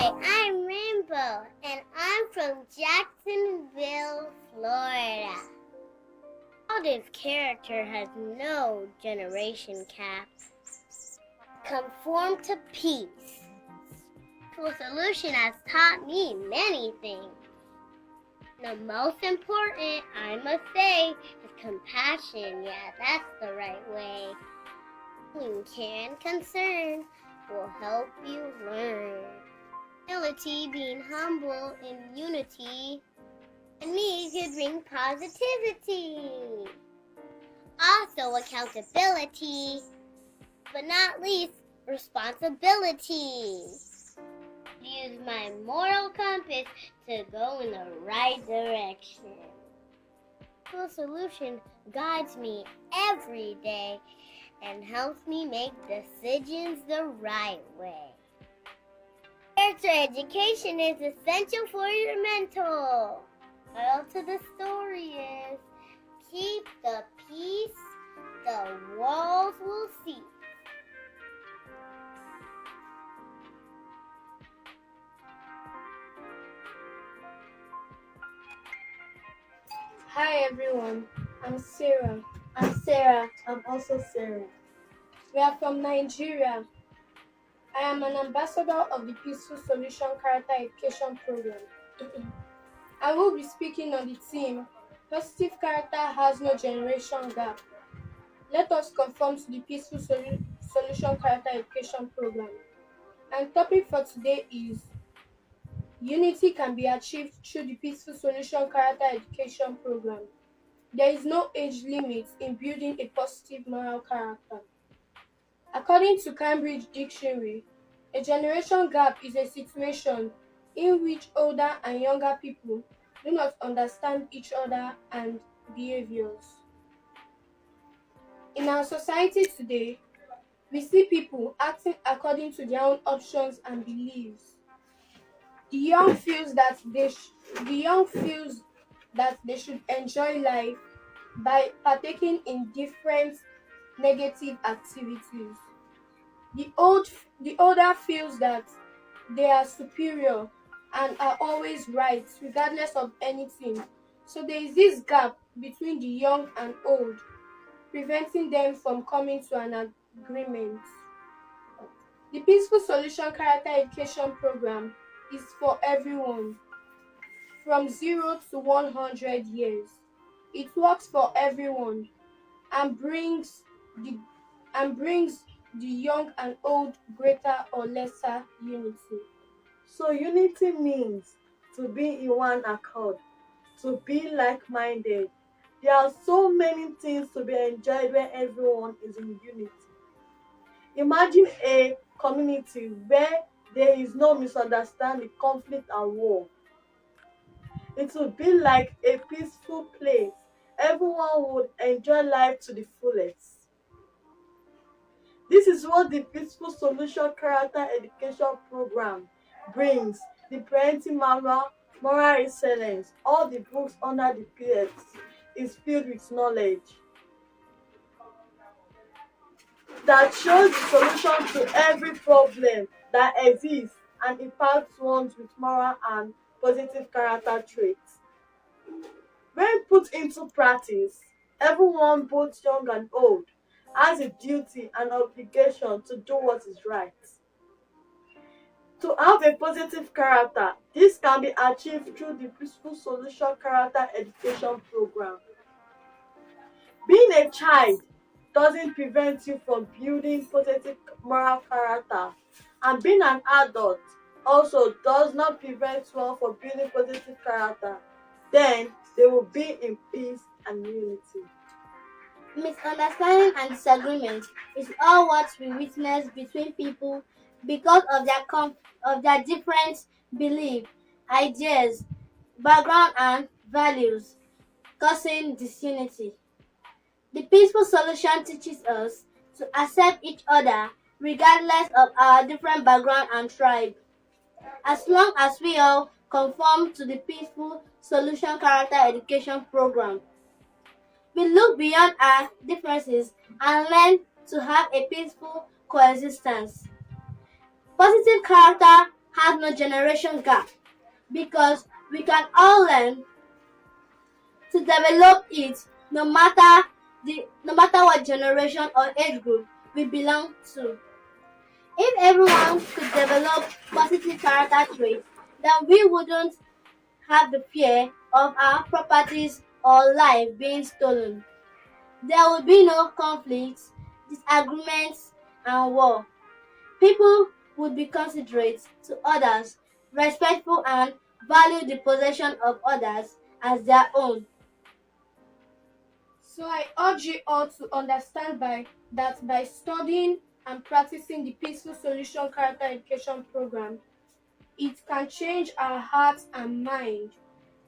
Hi, I'm Rainbow, and I'm from Jacksonville, Florida. This character has no generation cap. Conform to peace. Full Solution has taught me many things. The most important, I must say, is compassion. Yeah, that's the right way. Care and concern will help you learn. Humility, being humble in unity, and me could bring positivity. Also accountability, but not least responsibility. Use my moral compass to go in the right direction. Full Solution guides me every day and helps me make decisions the right way. Character education is essential for your mental. Moral to the story is, keep the peace, the walls will cease. Hi everyone, I'm Sarah. I'm Sarah. I'm also Sarah. We are from Nigeria. I am an ambassador of the Peaceful Solution Character Education Program. I will be speaking on the theme, Positive Character Has No Generation Gap. Let us conform to the Peaceful Solution Character Education Program. And topic for today is, Unity can be achieved through the Peaceful Solution Character Education Program. There is no age limit in building a positive moral character. According to Cambridge Dictionary, a generation gap is a situation in which older and younger people do not understand each other and behaviors. In our society today, we see people acting according to their own options and beliefs. The young feels that they should enjoy life by partaking in different negative activities. The older feels that they are superior and are always right regardless of anything. So there is this gap between the young and old, preventing them from coming to an agreement. The Peaceful Solution Character Education Program is for everyone from 0 to 100 years. It works for everyone and brings the young and old greater or lesser unity. So unity means to be in one accord, to be like-minded. There are so many things to be enjoyed when everyone is in unity. Imagine a community where there is no misunderstanding, conflict, and war. It would be like a peaceful place. Everyone would enjoy life to the fullest. This is what the Peaceful Solution Character Education Program brings. The parenting manual, moral excellence, all the books under the PS is filled with knowledge that shows the solution to every problem that exists and impacts ones with moral and positive character traits. When put into practice, everyone, both young and old, has a duty and obligation to do what is right. To have a positive character, this can be achieved through the Peaceful Solution Character Education Program. Being a child doesn't prevent you from building positive moral character, and being an adult also does not prevent one from building positive character. Then they will be in peace and unity. Misunderstanding and disagreement is all what we witness between people because of their different beliefs, ideas, background, and values, causing disunity. The Peaceful Solution teaches us to accept each other regardless of our different background and tribe. As long as we all conform to the Peaceful Solution Character Education Program, we look beyond our differences and learn to have a peaceful coexistence. Positive character has no generation gap because we can all learn to develop it no matter what generation or age group we belong to. If everyone could develop positive character traits, then we wouldn't have the fear of our properties or life being stolen. There would be no conflicts, disagreements, and war. People would be considerate to others, respectful, and value the possession of others as their own. So I urge you all to understand that by studying and practicing the Peaceful Solution Character Education Program, it can change our hearts and mind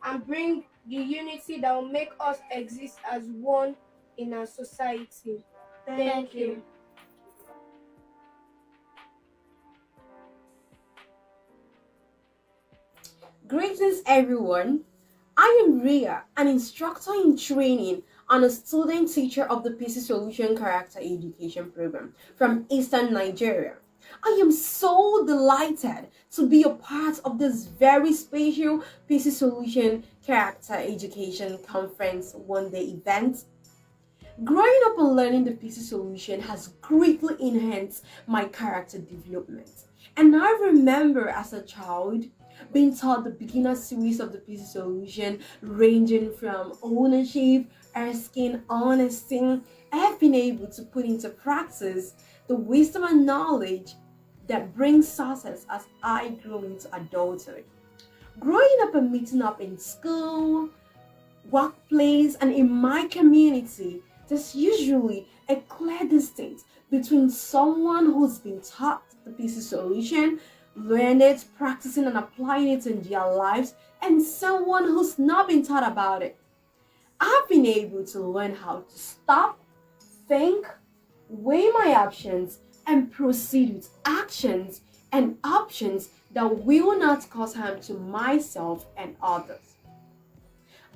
and bring the unity that will make us exist as one in our society. Thank you. Greetings, everyone. I am Ria, an instructor in training and a student teacher of the PC Solution Character Education Program from Eastern Nigeria. I am so delighted to be a part of this very special PC Solution Character Education Conference one-day event. Growing up and learning the PC solution has greatly enhanced my character development. And I remember as a child being taught the beginner series of the PC solution, ranging from ownership, asking, honesty. I have been able to put into practice the wisdom and knowledge that brings success as I grew into adulthood. Growing up and meeting up in school, workplace, and in my community, there's usually a clear distinction between someone who's been taught the PC solution, learned it, practicing and applying it in their lives, and someone who's not been taught about it. I've been able to learn how to stop, think, weigh my options, and proceed with actions and options that will not cause harm to myself and others.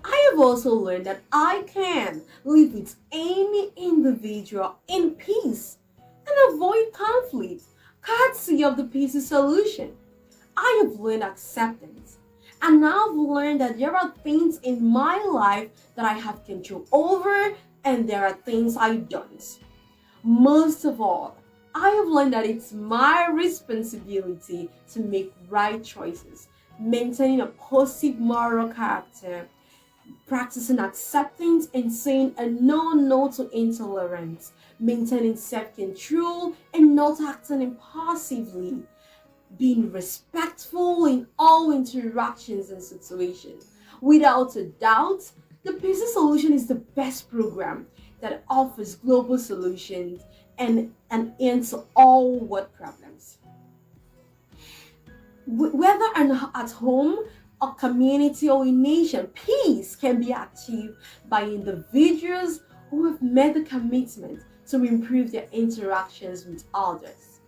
I have also learned that I can live with any individual in peace and avoid conflict, courtesy of the peace solution. I have learned acceptance, and now I've learned that there are things in my life that I have control over, and there are things I don't. Most of all, I have learned that it's my responsibility to make right choices, maintaining a positive moral character, practicing acceptance and saying a no to intolerance, maintaining self-control and not acting impulsively, being respectful in all interactions and situations. Without a doubt, the PC Solution is the best program that offers global solutions and an end to all world problems. Whether at home, a community, or a nation, peace can be achieved by individuals who have made the commitment to improve their interactions with others.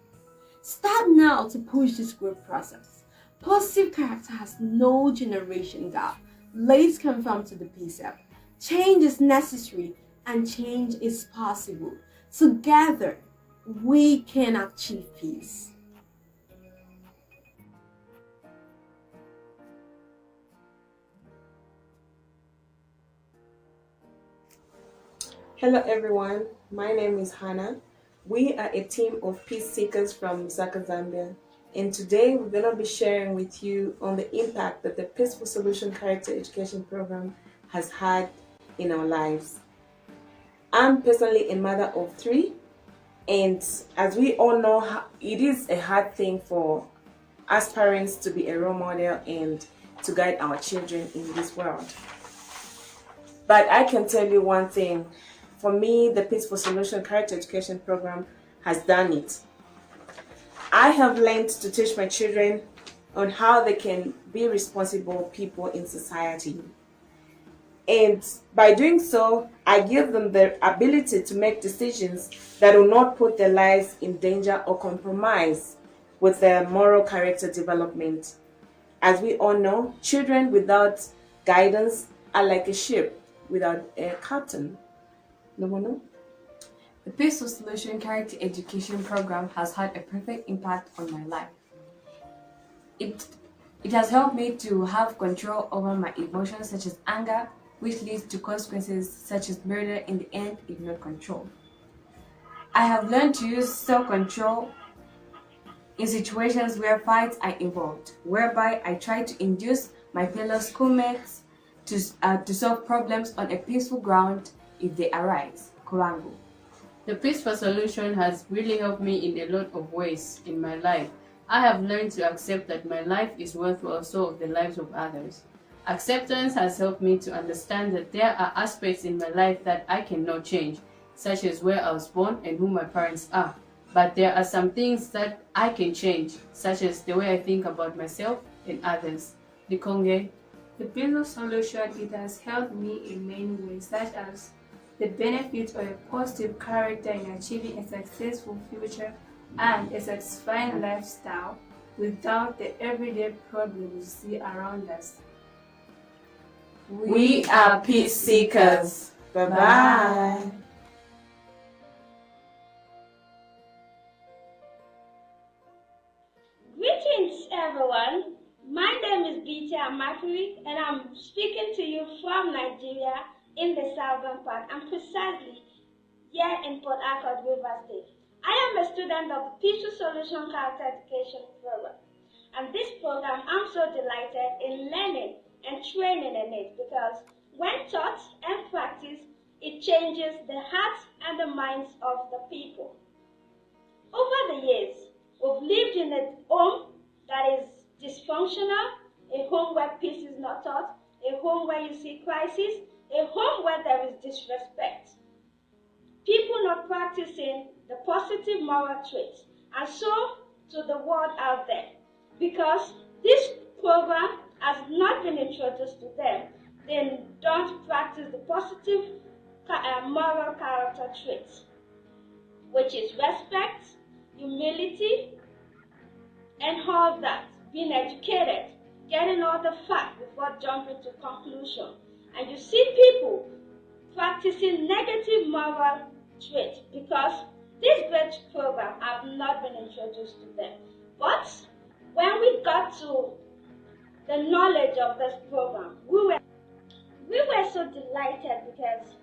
Start now to push this growth process. Positive character has no generation gap. Let's confirm to the PSCEP. Change is necessary and change is possible. Together, we can achieve peace. Hello everyone, my name is Hannah. We are a team of peace seekers from Lusaka, Zambia, and today we're going to be sharing with you on the impact that the Peaceful Solution Character Education Program has had in our lives. I'm personally a mother of 3, and as we all know, it is a hard thing for us parents to be a role model and to guide our children in this world. But I can tell you one thing. For me, the Peaceful Solution Character Education Program has done it. I have learned to teach my children on how they can be responsible people in society. And by doing so, I give them the ability to make decisions that will not put their lives in danger or compromise with their moral character development. As we all know, children without guidance are like a ship without a captain. No one know? The Peaceful Solution Character Education Program has had a perfect impact on my life. It it has helped me to have control over my emotions such as anger, which leads to consequences such as murder in the end if not controlled. I have learned to use self-control in situations where fights are involved, whereby I try to induce my fellow schoolmates to solve problems on a peaceful ground if they arise. Korango. The peaceful solution has really helped me in a lot of ways in my life. I have learned to accept that my life is worth also of the lives of others. Acceptance has helped me to understand that there are aspects in my life that I cannot change, such as where I was born and who my parents are. But there are some things that I can change, such as the way I think about myself and others. Likonge. The business solution, it has helped me in many ways, such as the benefits of a positive character in achieving a successful future and a satisfying lifestyle without the everyday problems we see around us. We are peace seekers. Bye bye. Greetings, everyone. My name is Bita Amakri, and I'm speaking to you from Nigeria in the southern part, and precisely here in Port Harcourt, River State. I am a student of the Peaceful Solution Character Education Program, and this program I'm so delighted in learning and training in it because when taught and practiced, it changes the hearts and the minds of the people. Over the years, we've lived in a home that is dysfunctional, a home where peace is not taught, a home where you see crisis, a home where there is disrespect. People not practicing the positive moral traits, and so to the world out there, because this program has not been introduced to them, they don't practice the positive moral character traits, which is respect, humility, and all that, being educated, getting all the facts before jumping to conclusion. And you see people practicing negative moral traits because this great program have not been introduced to them. But when we got to the knowledge of this program, we were so delighted because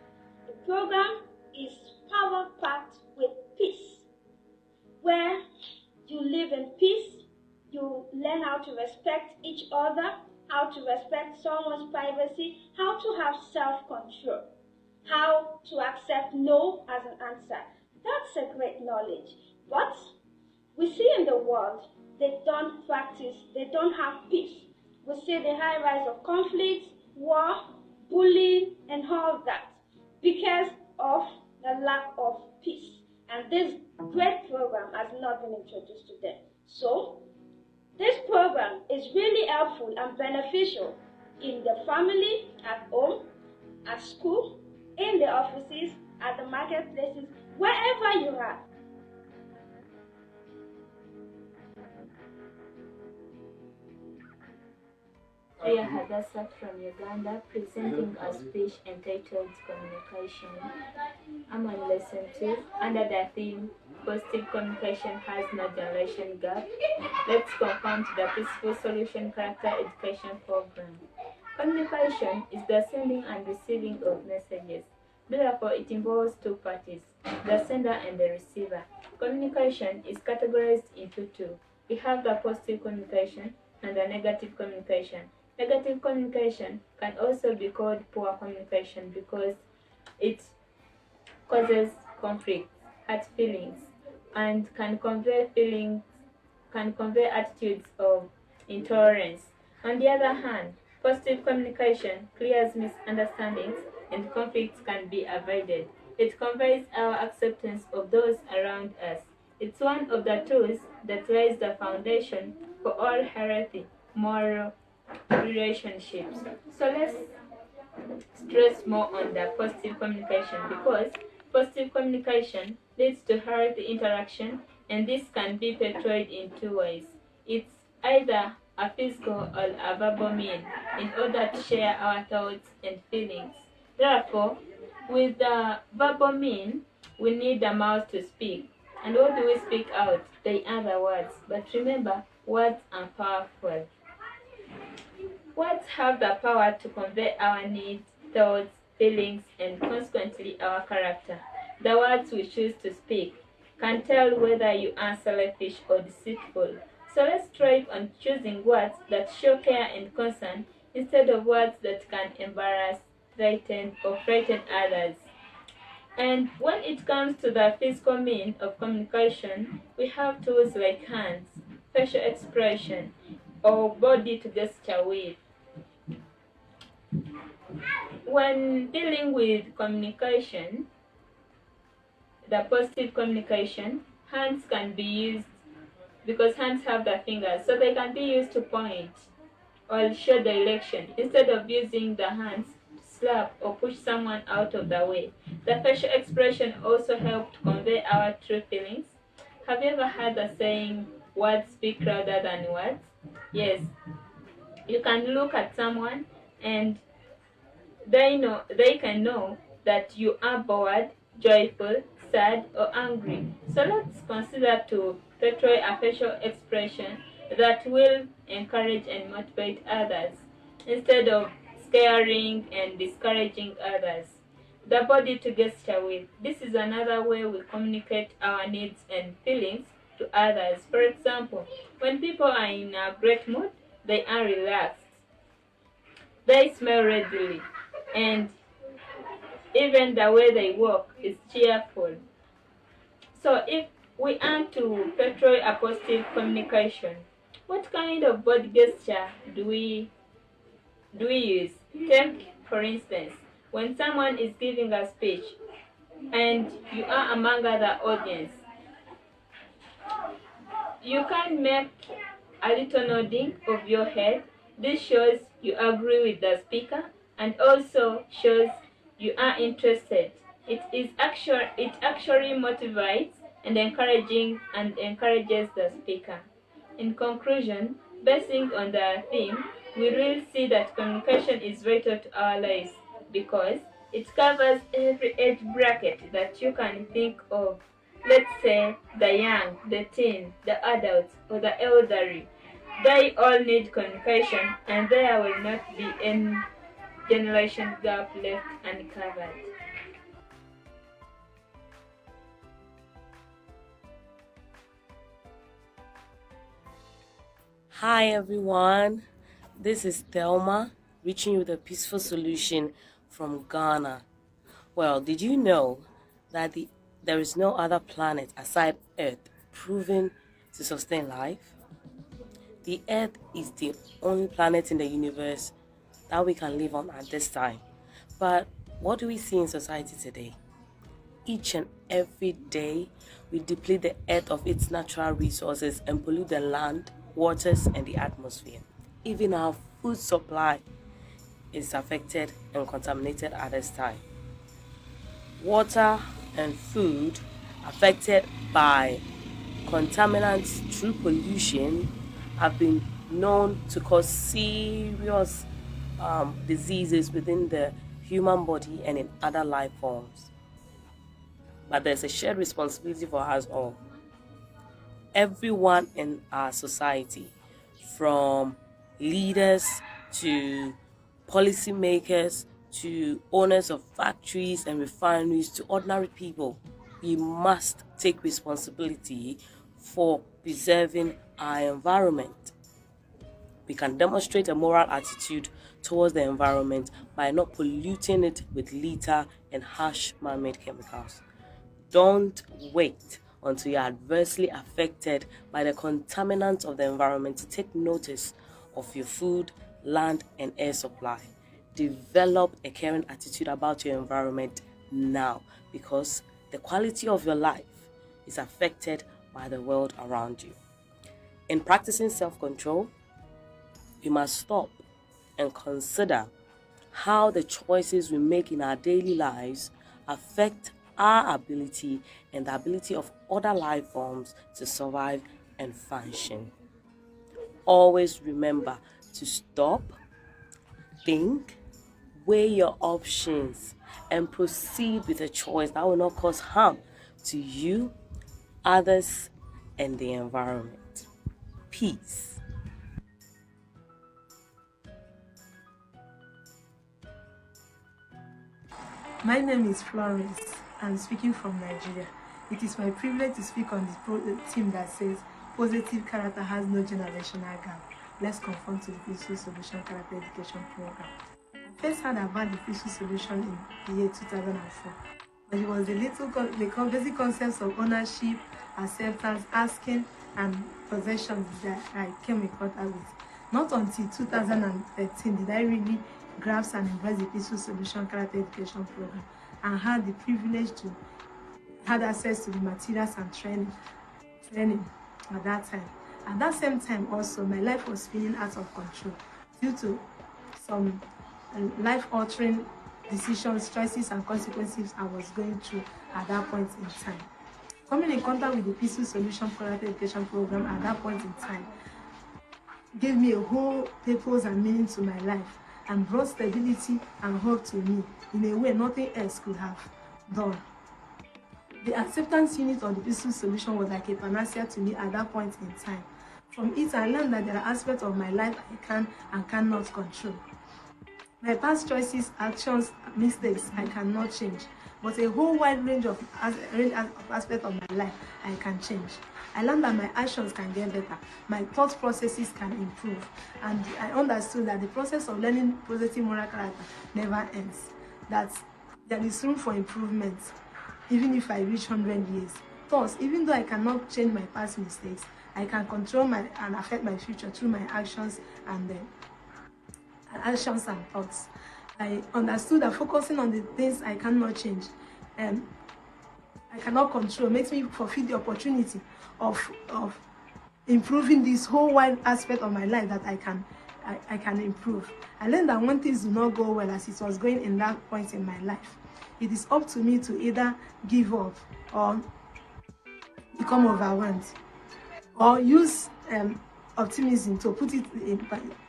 the program is power-packed with peace, where you live in peace, you learn how to respect each other, how to respect someone's privacy, how to have self-control, how to accept no as an answer. That's a great knowledge. But we see in the world, they don't practice, they don't have peace. We see the high rise of conflicts, war, bullying, and all that because of the lack of peace. And this great program has not been introduced to them. So, this program is really helpful and beneficial in the family, at home, at school, in the offices, at the marketplaces, wherever you are. Ria Hadassa from Uganda, presenting a speech entitled Communication. I'm on lesson 2 under the theme Positive Communication Has No Generation Gap. Let's confirm to the Peaceful Solution Character Education Program. Communication is the sending and receiving of messages. Therefore, it involves two parties, the sender and the receiver. Communication is categorized into two. We have the positive communication and the negative communication. Negative communication can also be called poor communication because it causes conflict, hurt feelings, and can convey attitudes of intolerance. On the other hand, positive communication clears misunderstandings and conflicts can be avoided. It conveys our acceptance of those around us. It's one of the tools that lays the foundation for all healthy, moral relationships. So let's stress more on the positive communication because positive communication leads to healthy interaction, and this can be portrayed in two ways. It's either a physical or a verbal means in order to share our thoughts and feelings. Therefore, with the verbal mean, we need the mouth to speak. And what do we speak out? They are the words. But remember, Words are powerful. Words have the power to convey our needs, thoughts, feelings, and consequently our character. The words we choose to speak can tell whether you are selfish or deceitful. So let's strive on choosing words that show care and concern instead of words that can embarrass, threaten, or frighten others. And when it comes to the physical means of communication, we have tools like hands, facial expression, or body to gesture with. When dealing with communication, the positive communication, hands can be used because hands have the fingers, so they can be used to point or show direction instead of using the hands to slap or push someone out of the way. The facial expression also helps to convey our true feelings. Have you ever heard the saying, words speak louder than words? Yes, you can look at someone and they can know that you are bored, joyful, sad, or angry. So let's consider to portray a facial expression that will encourage and motivate others instead of scaring and discouraging others. The body to gesture with. This is another way we communicate our needs and feelings to others. For example, when people are in a great mood, they are relaxed. They smile readily, and even the way they walk is cheerful. So if we are to portray a positive communication, what kind of body gesture do we use? Take, for instance, when someone is giving a speech and you are among other audience, you can make a little nodding of your head. This shows you agree with the speaker and also shows you are interested. It actually motivates and encourages the speaker. In conclusion, basing on the theme, we really see that communication is vital to our lives because it covers every age bracket that you can think of. Let's say the young, the teen, the adults, or the elderly. They all need communication, and there will not be any generation gap left uncovered. Hi everyone, this is Thelma reaching you with a peaceful solution from Ghana. Well, did you know that there is no other planet aside Earth proven to sustain life? The Earth is the only planet in the universe that we can live on at this time. But what do we see in society today? Each and every day, we deplete the earth of its natural resources and pollute the land, waters, and the atmosphere. Even our food supply is affected and contaminated at this time. Water and food affected by contaminants through pollution have been known to cause serious diseases within the human body and in other life forms. But there's a shared responsibility for us all. Everyone in our society, from leaders to policymakers to owners of factories and refineries to ordinary people, we must take responsibility for preserving our environment. We can demonstrate a moral attitude towards the environment by not polluting it with litter and harsh man-made chemicals. Don't wait until you're adversely affected by the contaminants of the environment to take notice of your food, land, and air supply. Develop a caring attitude about your environment now because the quality of your life is affected by the world around you. In practicing self-control, we must stop and consider how the choices we make in our daily lives affect our ability and the ability of other life forms to survive and function. Always remember to stop, think, weigh your options, and proceed with a choice that will not cause harm to you, others, and the environment. peace. My name is Florence. I'm speaking from Nigeria. It is my privilege to speak on the team that says positive character has no generational gap. Let's conform to the Peaceful Solution Character Education Program. I first heard about the Peaceful Solution in the year 2004. But it was the basic concepts of ownership, acceptance, asking, and possessions that I came in contact with. Not until 2013 did I really grasp and embrace the Peaceful Solution Character Education Program and had the privilege to have access to the materials and training at that time. At that same time also, my life was spinning out of control due to some life-altering decisions, choices, and consequences I was going through at that point in time. Coming in contact with the Peaceful Solution Character Education Program at that point in time gave me a whole purpose and meaning to my life and brought stability and hope to me in a way nothing else could have done. The acceptance unit of the Peaceful Solution was like a panacea to me at that point in time. From it, I learned that there are aspects of my life I can and cannot control. My past choices, actions, mistakes, I cannot change, but a whole wide range of aspects of my life I can change. I learned that my actions can get better, my thought processes can improve, and I understood that the process of learning positive moral character never ends, that there is room for improvement, even if I reach 100 years. Thus, even though I cannot change my past mistakes, I can control and affect my future through my actions and thoughts. I understood that focusing on the things I cannot change, I cannot control, makes me fulfill the opportunity of improving this whole wide aspect of my life that I can improve. I learned that when things do not go well as it was going in that point in my life, it is up to me to either give up or become overwhelmed, or use optimism to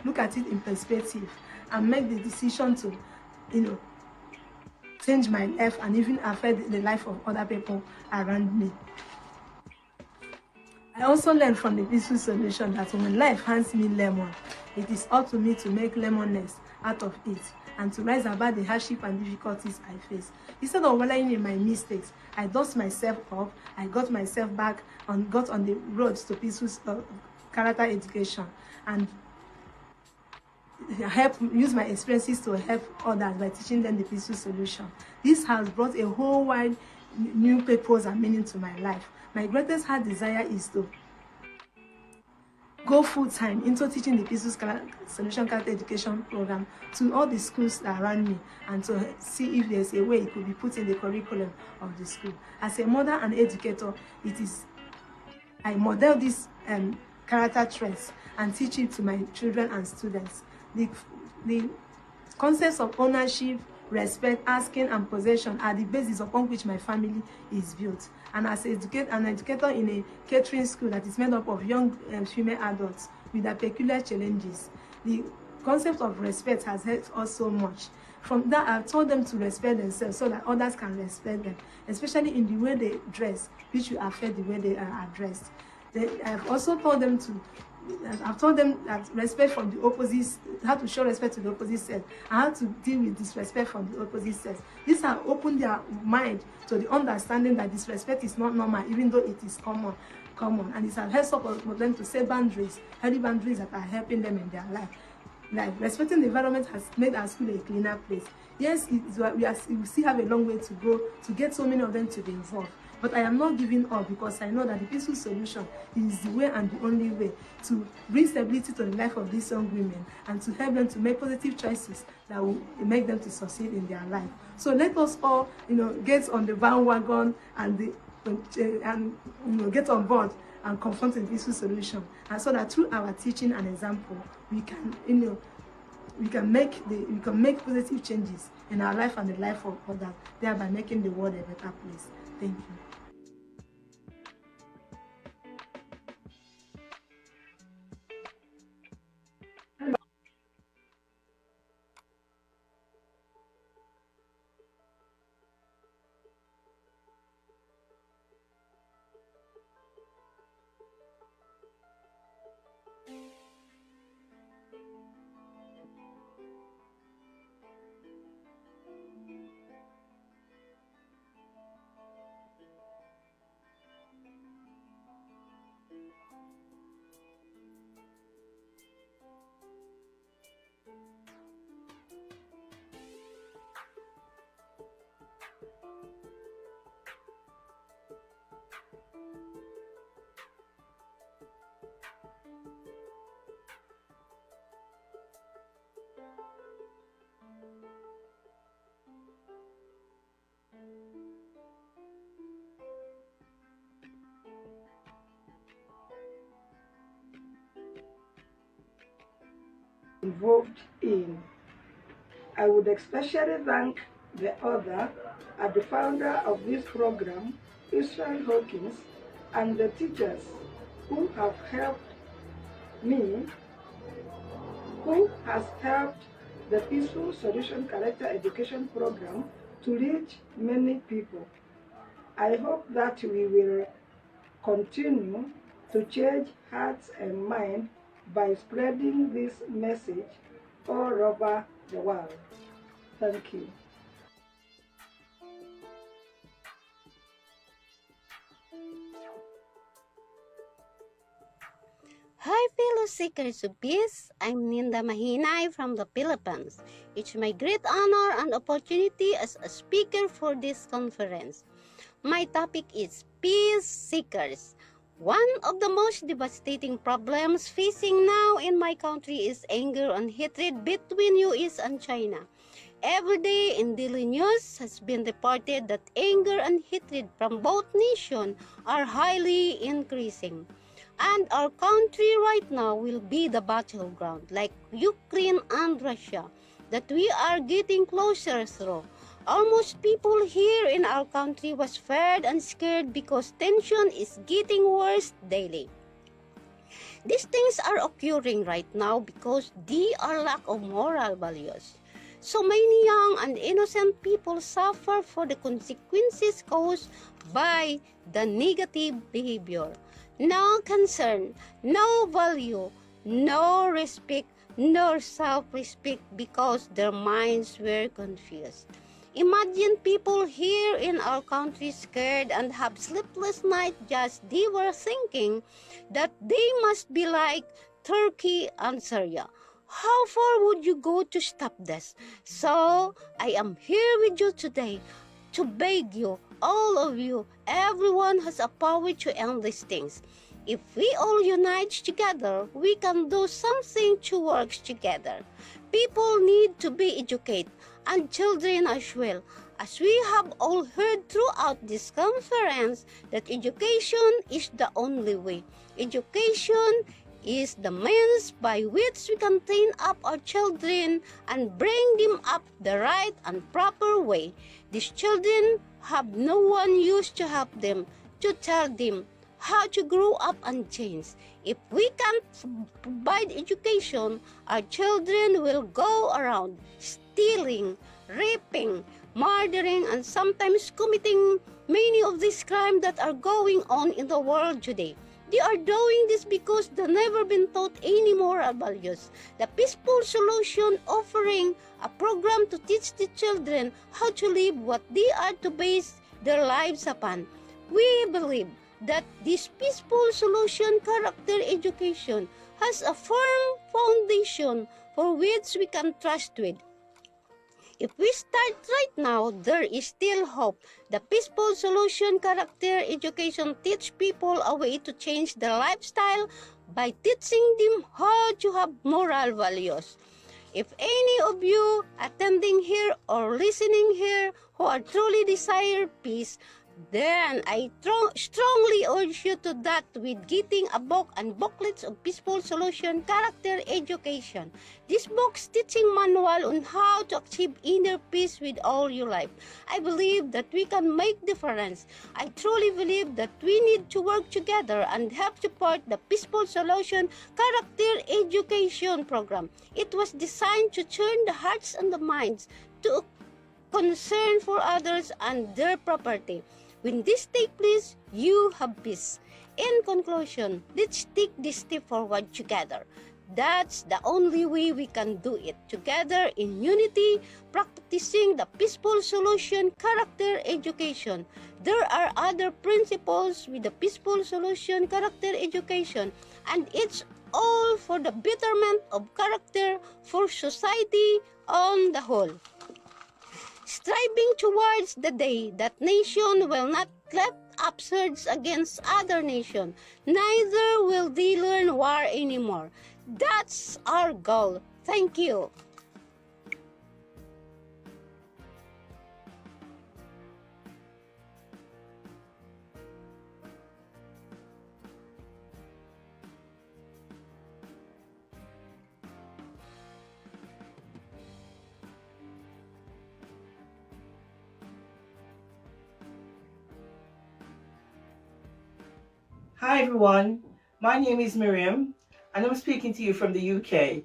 look at it in perspective and make the decision to, change my life and even affect the life of other people around me. I also learned from the Peaceful Solution that when life hands me lemon, it is up to me to make lemonade out of it and to rise above the hardship and difficulties I face. Instead of wallowing in my mistakes, I dust myself up, I got myself back and got on the road to peaceful character education and use my experiences to help others by teaching them the Peaceful Solution. This has brought a whole wide new purpose and meaning to my life. My greatest heart desire is to go full-time into teaching the Peaceful Solution Character Education Program to all the schools around me and to see if there's a way it could be put in the curriculum of the school. As a mother and educator, I model this character traits and teach it to my children and students. The concepts of ownership, respect, asking, and possession are the basis upon which my family is built. And as an educator in a catering school that is made up of young female adults with their peculiar challenges, the concept of respect has helped us so much. From that, I've taught them to respect themselves so that others can respect them, especially in the way they dress, which will affect the way they are addressed. I've also taught them that respect from the opposite, how to show respect to the opposite sex, and how to deal with disrespect from the opposite sex. This has opened their mind to the understanding that disrespect is not normal, even though it is common. And it has helped some of them to set boundaries, healthy boundaries that are helping them in their life. Like respecting the environment has made our school a cleaner place. Yes, we still have a long way to go to get so many of them to be involved. But I am not giving up because I know that the Peaceful Solution is the way and the only way to bring stability to the life of these young women and to help them to make positive choices that will make them to succeed in their life. So let us all, get on the bandwagon and get on board and confront the Peaceful Solution, and so that through our teaching and example, we can make positive changes in our life and the life of others, thereby making the world a better place. Thank you. involved in. I would especially thank the author and the founder of this program, Israel Hawkins, and the teachers who have helped me, who has helped the Peaceful Solution Character Education Program to reach many people. I hope that we will continue to change hearts and minds by spreading this message all over the world. Thank you. Hi, fellow seekers of peace. I'm Ninda Mahinay from the Philippines. It's my great honor and opportunity as a speaker for this conference. My topic is peace seekers. One of the most devastating problems facing now in my country is anger and hatred between US and China. Every day in daily news has been reported that anger and hatred from both nations are highly increasing. And our country right now will be the battleground, like Ukraine and Russia, that we are getting closer through. Almost people here in our country was scared and scared because tension is getting worse daily. These things are occurring right now because they are lack of moral values. So many young and innocent people suffer for the consequences caused by the negative behavior. No concern, no value, no respect, nor self-respect because their minds were confused. Imagine people here in our country scared and have sleepless nights just they were thinking that they must be like Turkey and Syria. How far would you go to stop this? So, I am here with you today to beg you, all of you, everyone has a power to end these things. If we all unite together, we can do something to work together. People need to be educated, and children as well. As we have all heard throughout this conference, that education is the only way. Education is the means by which we can train up our children and bring them up the right and proper way. These children have no one used to help them, to tell them how to grow up and change. If we can't provide education, our children will go around stealing, raping, murdering, and sometimes committing many of these crimes that are going on in the world today. They are doing this because they've never been taught any moral values. The Peaceful Solution offering a program to teach the children how to live what they are to base their lives upon. We believe that this Peaceful Solution character education has a firm foundation for which we can trust with. If we start right now, there is still hope. The Peaceful Solution character education teach people a way to change their lifestyle by teaching them how to have moral values. If any of you attending here or listening here who are truly desire peace, then I strongly urge you to that with getting a book and booklets of Peaceful Solution Character Education. This book's teaching manual on how to achieve inner peace with all your life. I believe that we can make difference. I truly believe that we need to work together and help support the Peaceful Solution Character Education program. It was designed to turn the hearts and the minds to concern for others and their property. When this takes place, you have peace. In conclusion, let's take this step forward together. That's the only way we can do it. Together in unity, practicing the Peaceful Solution Character Education. There are other principles with the Peaceful Solution Character Education, and it's all for the betterment of character for society on the whole. Striving towards the day that nation will not let up surge against other nation, neither will they learn war anymore. That's our goal. Thank you. Hi everyone, my name is Miriam and I'm speaking to you from the UK.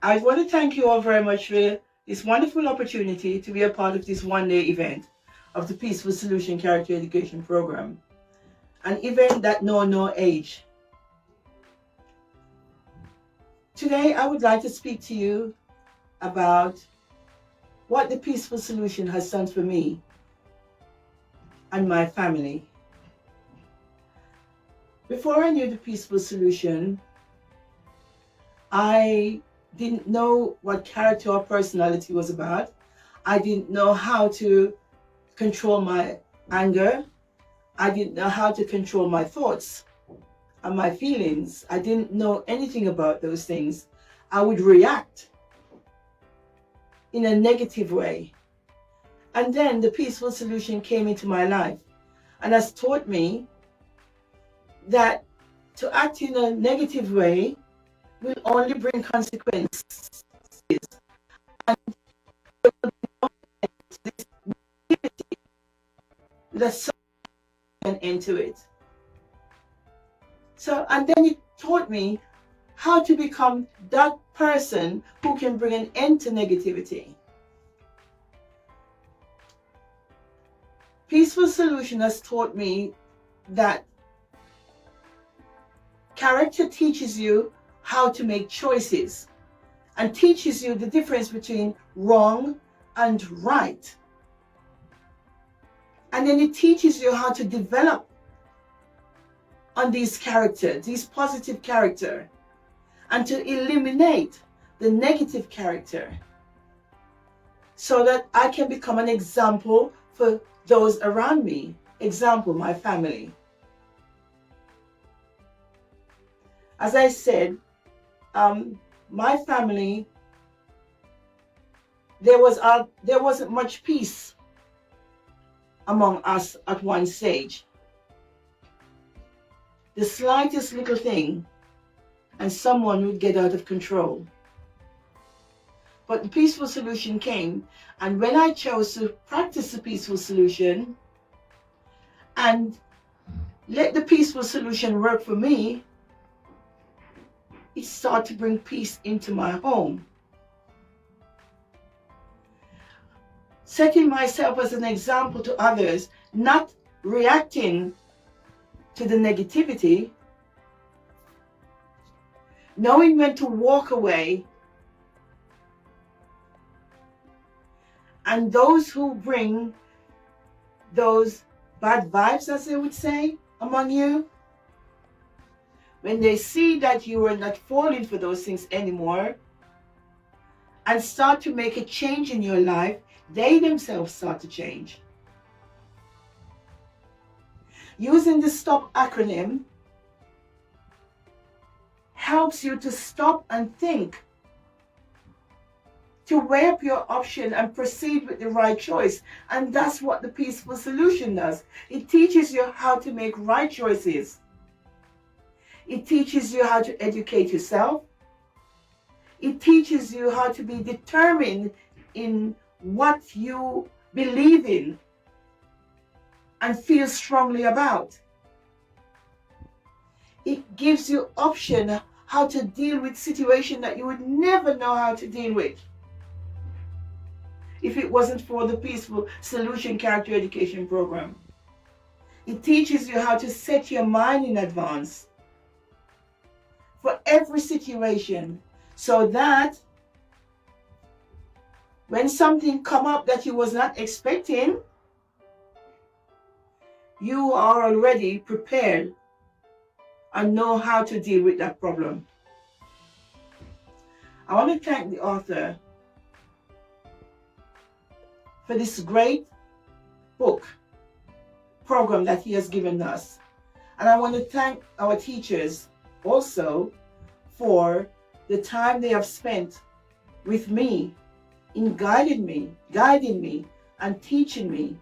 I want to thank you all very much for this wonderful opportunity to be a part of this one-day event of the Peaceful Solution Character Education Program, an event that knows no age. Today I would like to speak to you about what the Peaceful Solution has done for me and my family. Before I knew the Peaceful Solution, I didn't know what character or personality was about. I didn't know how to control my anger. I didn't know how to control my thoughts and my feelings. I didn't know anything about those things. I would react in a negative way. And then the Peaceful Solution came into my life and has taught me that to act in a negative way will only bring consequences. And there will be no end to this negativity. There's an end to it. So, and then it taught me how to become that person who can bring an end to negativity. Peaceful Solution has taught me that character teaches you how to make choices and teaches you the difference between wrong and right. And then it teaches you how to develop on these characters, these positive character, and to eliminate the negative character so that I can become an example for those around me. Example, my family. As I said, my family, there wasn't much peace among us at one stage. The slightest little thing and someone would get out of control. But the Peaceful Solution came, and when I chose to practice the Peaceful Solution and let the Peaceful Solution work for me, it started to bring peace into my home. Setting myself as an example to others, not reacting to the negativity, knowing when to walk away, and those who bring those bad vibes, as they would say, among you, when they see that you are not falling for those things anymore and start to make a change in your life, they themselves start to change. Using the STOP acronym helps you to stop and think, to weigh up your option and proceed with the right choice. And that's what the Peaceful Solution does. It teaches you how to make right choices. It teaches you how to educate yourself. It teaches you how to be determined in what you believe in and feel strongly about. It gives you option how to deal with situations that you would never know how to deal with if it wasn't for the Peaceful Solution Character Education Program. It teaches you how to set your mind in advance for every situation, so that when something come up that you was not expecting, you are already prepared and know how to deal with that problem. I want to thank the author for this great book program that he has given us. And I want to thank our teachers also for the time they have spent with me in guiding me and teaching me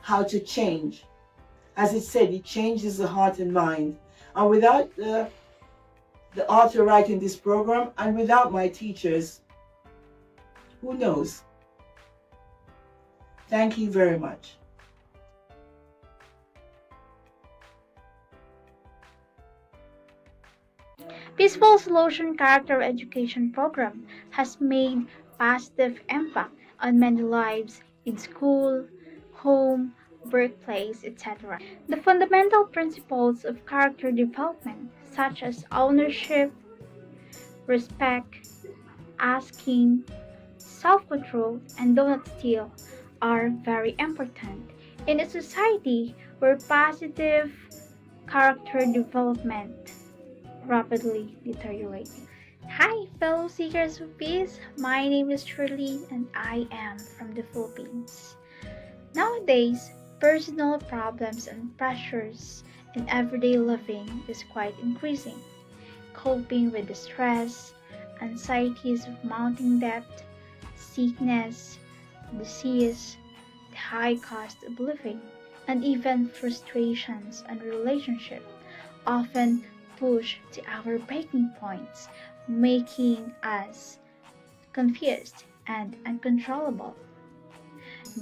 how to change. As it said, it changes the heart and mind. And without the author writing this program and without my teachers, who knows? Thank you very much. Peaceful Solution Character Education Program has made positive impact on many lives in school, home, workplace, etc. The fundamental principles of character development, such as ownership, respect, asking, self-control, and do not steal, are very important in a society where positive character development rapidly deteriorating. Hi, fellow seekers of peace. My name is Shirley and I am from the Philippines. Nowadays, personal problems and pressures in everyday living is quite increasing. Coping with the stress, anxieties of mounting debt, sickness, disease, the high cost of living, and even frustrations and relationship often push to our breaking points, making us confused and uncontrollable.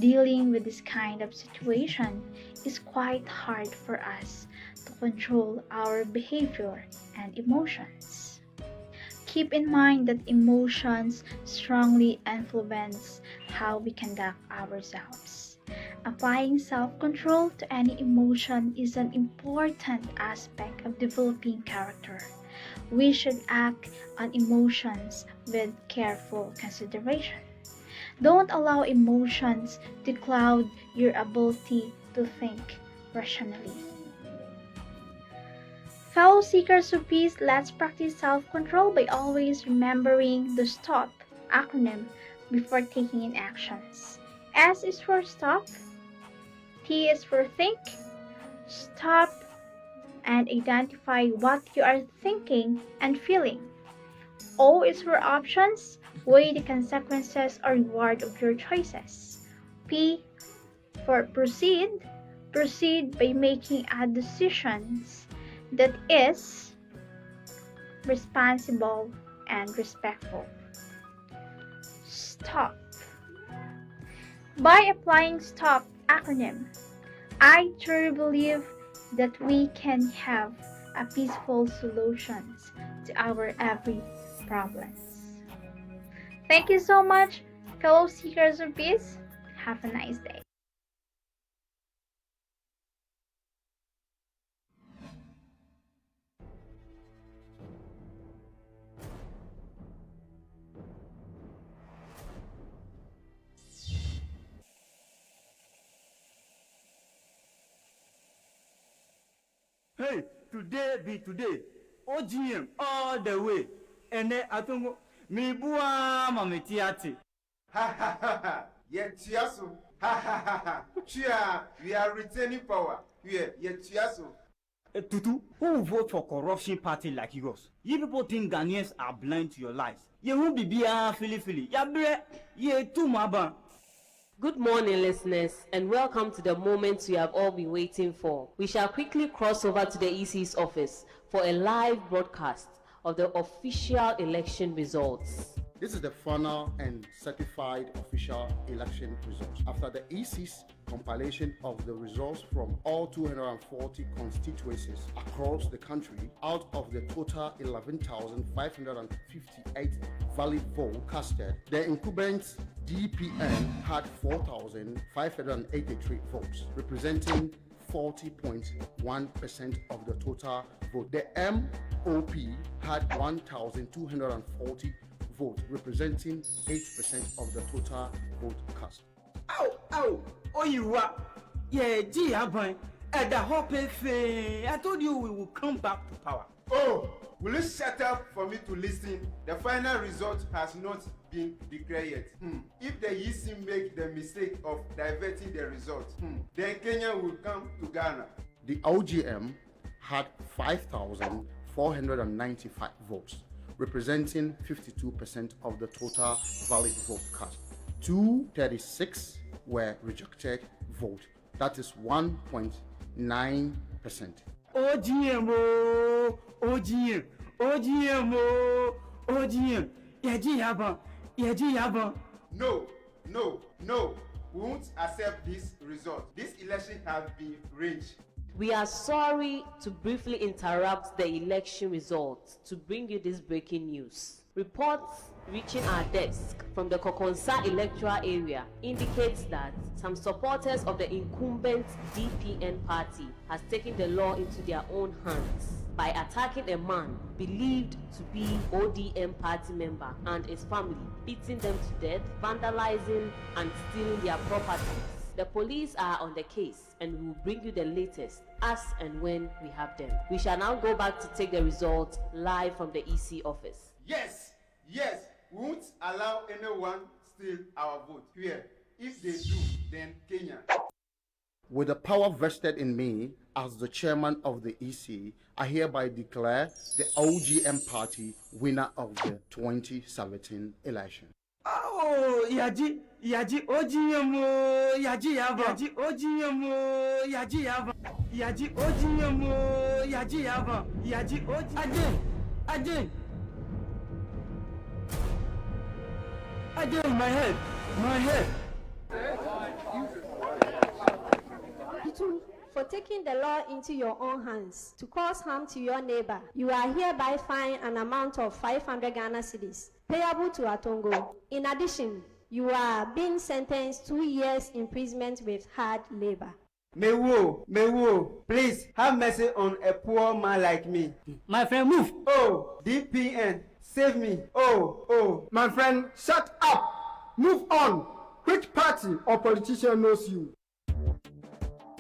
Dealing with this kind of situation is quite hard for us to control our behavior and emotions. Keep in mind that emotions strongly influence how we conduct ourselves. Applying self-control to any emotion is an important aspect of developing character. We should act on emotions with careful consideration. Don't allow emotions to cloud your ability to think rationally. Fellow seekers of peace, let's practice self-control by always remembering the STOP acronym before taking in actions. S is for stop, T is for think, stop and identify what you are thinking and feeling. O is for options, weigh the consequences or reward of your choices. P for proceed, proceed by making a decision that is responsible and respectful. Stop. By applying STOP acronym, I truly believe that we can have a peaceful solutions to our every problems. Thank you so much, fellow seekers of peace. Have a nice day. Hey, today be today. OGM all the way. And then I think me bua mametiati. Ha ha ha ha. Yet Tiasu. Ha ha ha ha. Chia, we are retaining power. Yet Tiasu. Tutu, who will vote for corruption party like yours? You people think Ghanaians are blind to your lies. You won't be fili. Ya bre, ye too maba. Good morning, listeners, and welcome to the moment you have all been waiting for. We shall quickly cross over to the EC's office for a live broadcast of the official election results. This is the final and certified official election results. After the EC's compilation of the results from all 240 constituencies across the country, out of the total 11,558 valid votes casted, the incumbent DPN had 4,583 votes, representing 40.1% of the total vote. The MOP had 1,240 votes, representing 8% of the total vote cast. Ow! Oh, you are. Yeah, gee, Aban. At the hope, I told you we will come back to power. Oh, will you shut up for me to listen? The final result has not been declared yet. If the EC make the mistake of diverting the result, then Kenya will come to Ghana. The OGM had 5,495 votes, representing 52% of the total valid vote cast. 236 were rejected vote. That is 1.9%. OGM. No. We won't accept this result. This election has been rigged. We are sorry to briefly interrupt the election results to bring you this breaking news. Reports reaching our desk from the Kokonsa electoral area indicates that some supporters of the incumbent DPN party has taken the law into their own hands by attacking a man believed to be ODM party member and his family, beating them to death, vandalizing and stealing their properties. The police are on the case and we will bring you the latest as and when we have them. We shall now go back to take the results live from the EC office. Yes, we won't allow anyone steal our vote here. If they do, then Kenya. With the power vested in me as the chairman of the EC, I hereby declare the OGM party winner of the 2017 election. Oh, Yaji OGM, Yaji OGM, Yaji OGM, Yaji OGM, Again, my head. For taking the law into your own hands to cause harm to your neighbor, you are hereby fined an amount of 500 Ghana cedis, payable to Atongo. In addition, you are being sentenced 2 years imprisonment with hard labor. Mewo, please have mercy on a poor man like me. My friend, move. Oh, DPN, save me. Oh. My friend, shut up. Move on. Which party or politician knows you?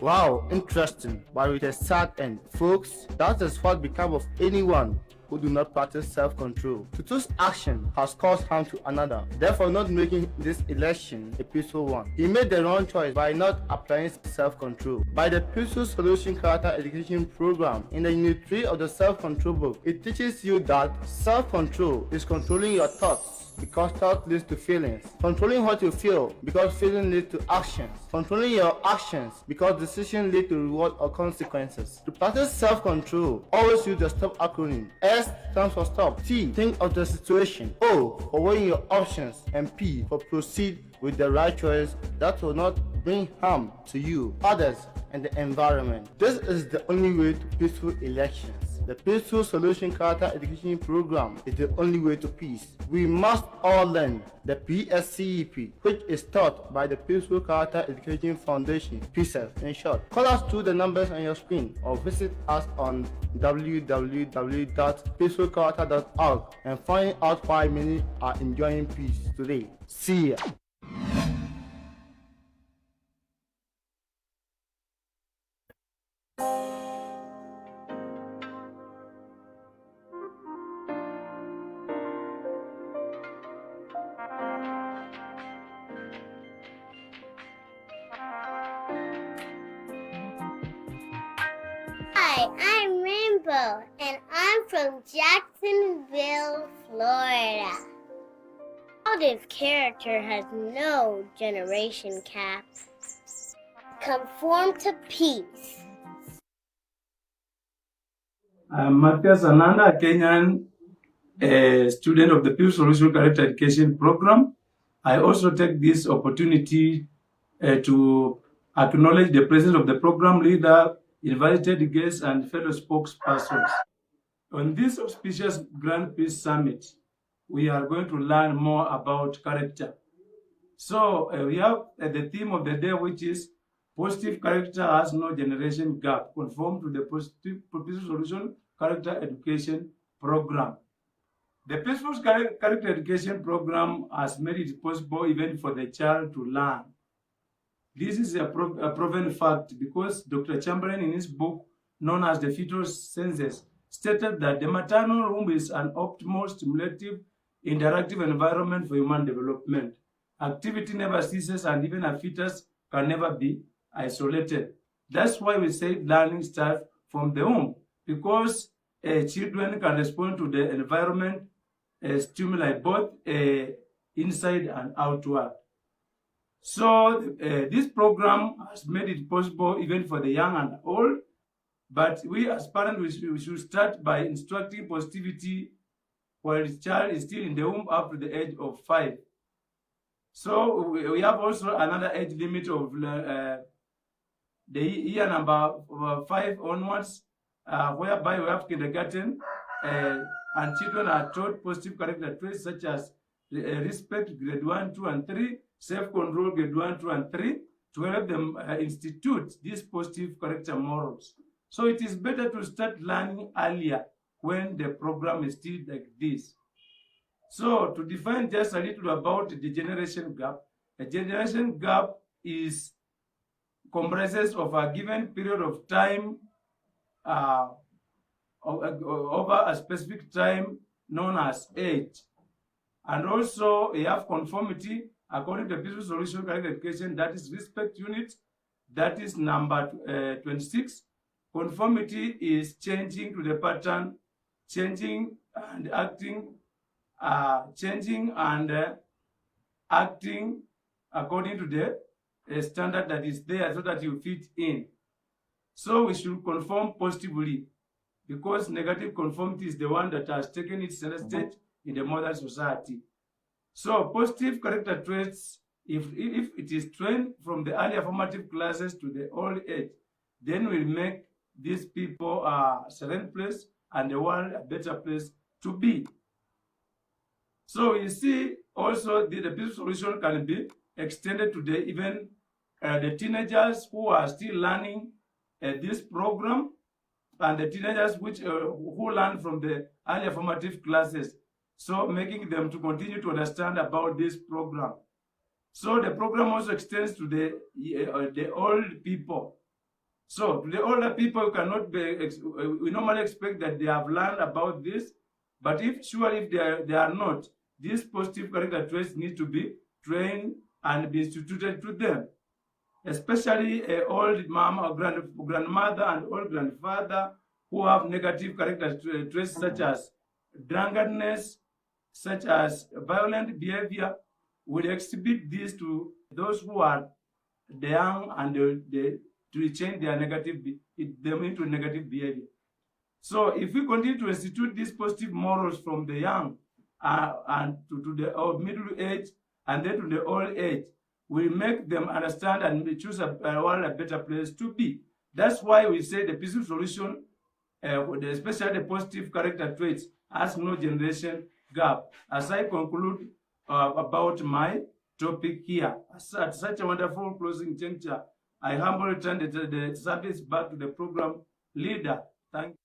Wow, interesting, but with a sad end. Folks, that is what becomes of anyone who do not practice self-control. Tutu's action has caused harm to another, therefore not making this election a peaceful one. He made the wrong choice by not applying self-control. By the Peaceful Solution Character Education Program, in the Unit 3 of the Self-Control book, it teaches you that self-control is controlling your thoughts, because thought leads to feelings. Controlling what you feel, because feeling leads to actions. Controlling your actions, because decisions lead to reward or consequences. To practice self-control, always use the STOP acronym. S stands for stop. T, think of the situation. O, for weighing your options. And P, for proceed with the right choice that will not bring harm to you, others, and the environment. This is the only way to peaceful elections. The Peaceful Solution Character Education Program is the only way to peace. We must all learn the PSCEP, which is taught by the Peaceful Character Education Foundation, PSCEP in short. Call us through the numbers on your screen or visit us on www.peacefulcharacter.org and find out why many are enjoying peace today. See ya. Hi, I'm Rainbow, and I'm from Jacksonville, Florida. This character has no generation cap. Conform to peace. I'm Matthias Ananda, a Kenyan student of the Peaceful Solution Character Education Program. I also take this opportunity to acknowledge the presence of the program leader, invited guests, and fellow spokespersons. On this auspicious Grand Peace Summit, we are going to learn more about character. So we have the theme of the day, which is positive character has no generation gap, conform to the Peaceful Solution Character Education Program. The Peaceful Character Education Program has made it possible even for the child to learn. This is a proven fact because Dr. Chamberlain, in his book known as The Fetal Census, stated that the maternal womb is an optimal, stimulative, interactive environment for human development. Activity never ceases, and even a fetus can never be isolated. That's why we say learning starts from the womb, because children can respond to the environment stimuli both inside and outward. So this program has made it possible even for the young and old, but we as parents, we should start by instructing positivity while the child is still in the womb up to the age of 5. So we have also another age limit of the year number 5 onwards, whereby we have kindergarten, and children are taught positive character traits such as respect, grade 1, 2, and 3, self-control, grade 1, 2, and 3, to help them institute these positive character morals. So it is better to start learning earlier when the program is still like this. So to define just a little about the generation gap, a generation gap is comprises of a given period of time over a specific time known as age. And also you have conformity according to the peaceful solution character education, that is respect unit, that is number 26. Conformity is changing to the pattern, changing and acting according to the standard that is there so that you fit in. So we should conform positively, because negative conformity is the one that has taken its center stage in the modern society. So positive character traits, if it is trained from the earlier formative classes to the old age, then will make these people a certain place and the world a better place to be. So you see also the peaceful solution can be extended to even the teenagers who are still learning this program, and the teenagers who learn from the earlier formative classes, so making them to continue to understand about this program. So the program also extends to the old people. So to the older people, cannot be, we normally expect that they have learned about this, but if they are not, these positive character traits need to be trained and be instituted to them, especially old mama or grandmother and old grandfather who have negative character traits such as drunkenness, such as violent behavior, will exhibit these to those who are the young, and to change their them into negative behavior. So if we continue to institute these positive morals from the young and to the middle age and then to the old age, we make them understand and choose a world a better place to be. That's why we say the peaceful solution, especially the positive character traits, has no generation gap. As I conclude about my topic here, at such a wonderful closing juncture, I humbly return the service back to the program leader. Thank you.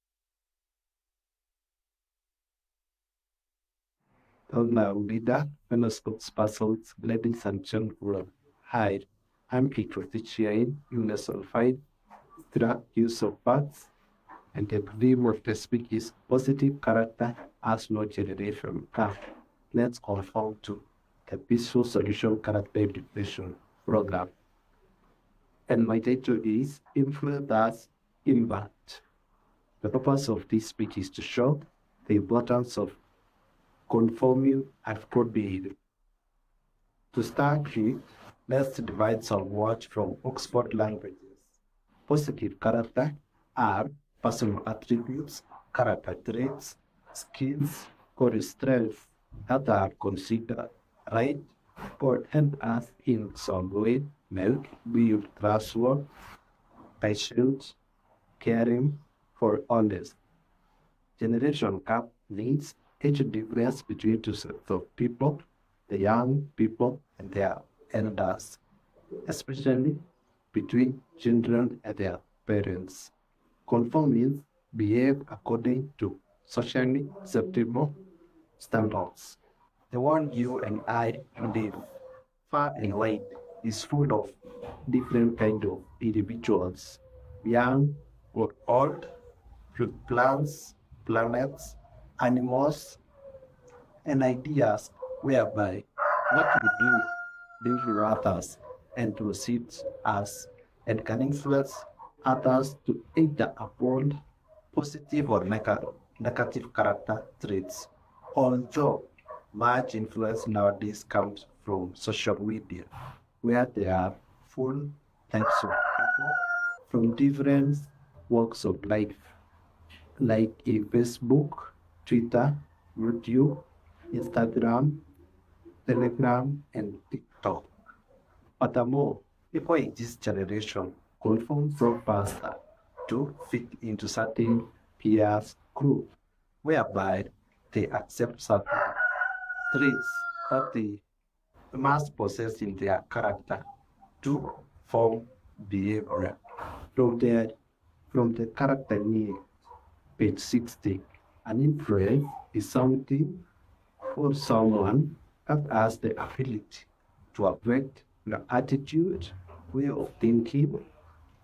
Now, leader, fellow spokespersons, ladies and gentlemen, hi, I'm Peter Tichiain, Unisulfide, drug use of parts, and the theme of the speech is positive character as no generation gap. Let's conform to the peaceful solution character education program. And my title is Influence as Impact. The purpose of this speech is to show the importance of conforming and code behavior. To start here, let's divide some words from Oxford Languages. Positive character are personal attributes, character traits, skills, or strengths that are considered right or help us in some way, make, build trustworthy, patient, caring, or honest. Generation gap needs age difference between two sets of people, the young people and their elders, especially between children and their parents. Conformists behave according to socially acceptable standards. The one you and I live far and wide is full of different kinds of individuals, young or old, with plants, planets, animals, and ideas whereby what we do live with others and to suit us and can influence others to either uphold positive or negative character traits. Although much influence nowadays comes from social media, where there are full types of people from different walks of life, like Facebook, Twitter, YouTube, Instagram, Telegram, and TikTok. Furthermore, people in this generation conform so faster to fit into certain peers group, whereby they accept certain traits that they must possess in their character to form behavior. From the character need, page 60, an influence is something or someone that has the ability to affect your attitude, way of thinking,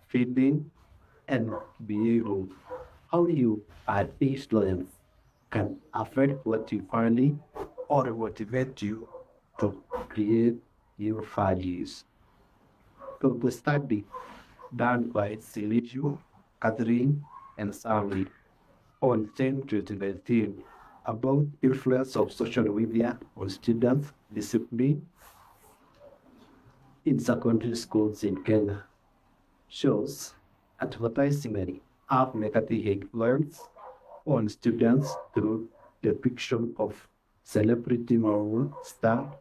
feeling, and behaving. How you are influenced can affect what you value or motivate you to create your values. So the study done by Silvio, Catherine, and Sally on 10-19 about influence of social media on students' discipline in secondary schools in Kenya shows advertising have negative influence on students through depiction of celebrity model star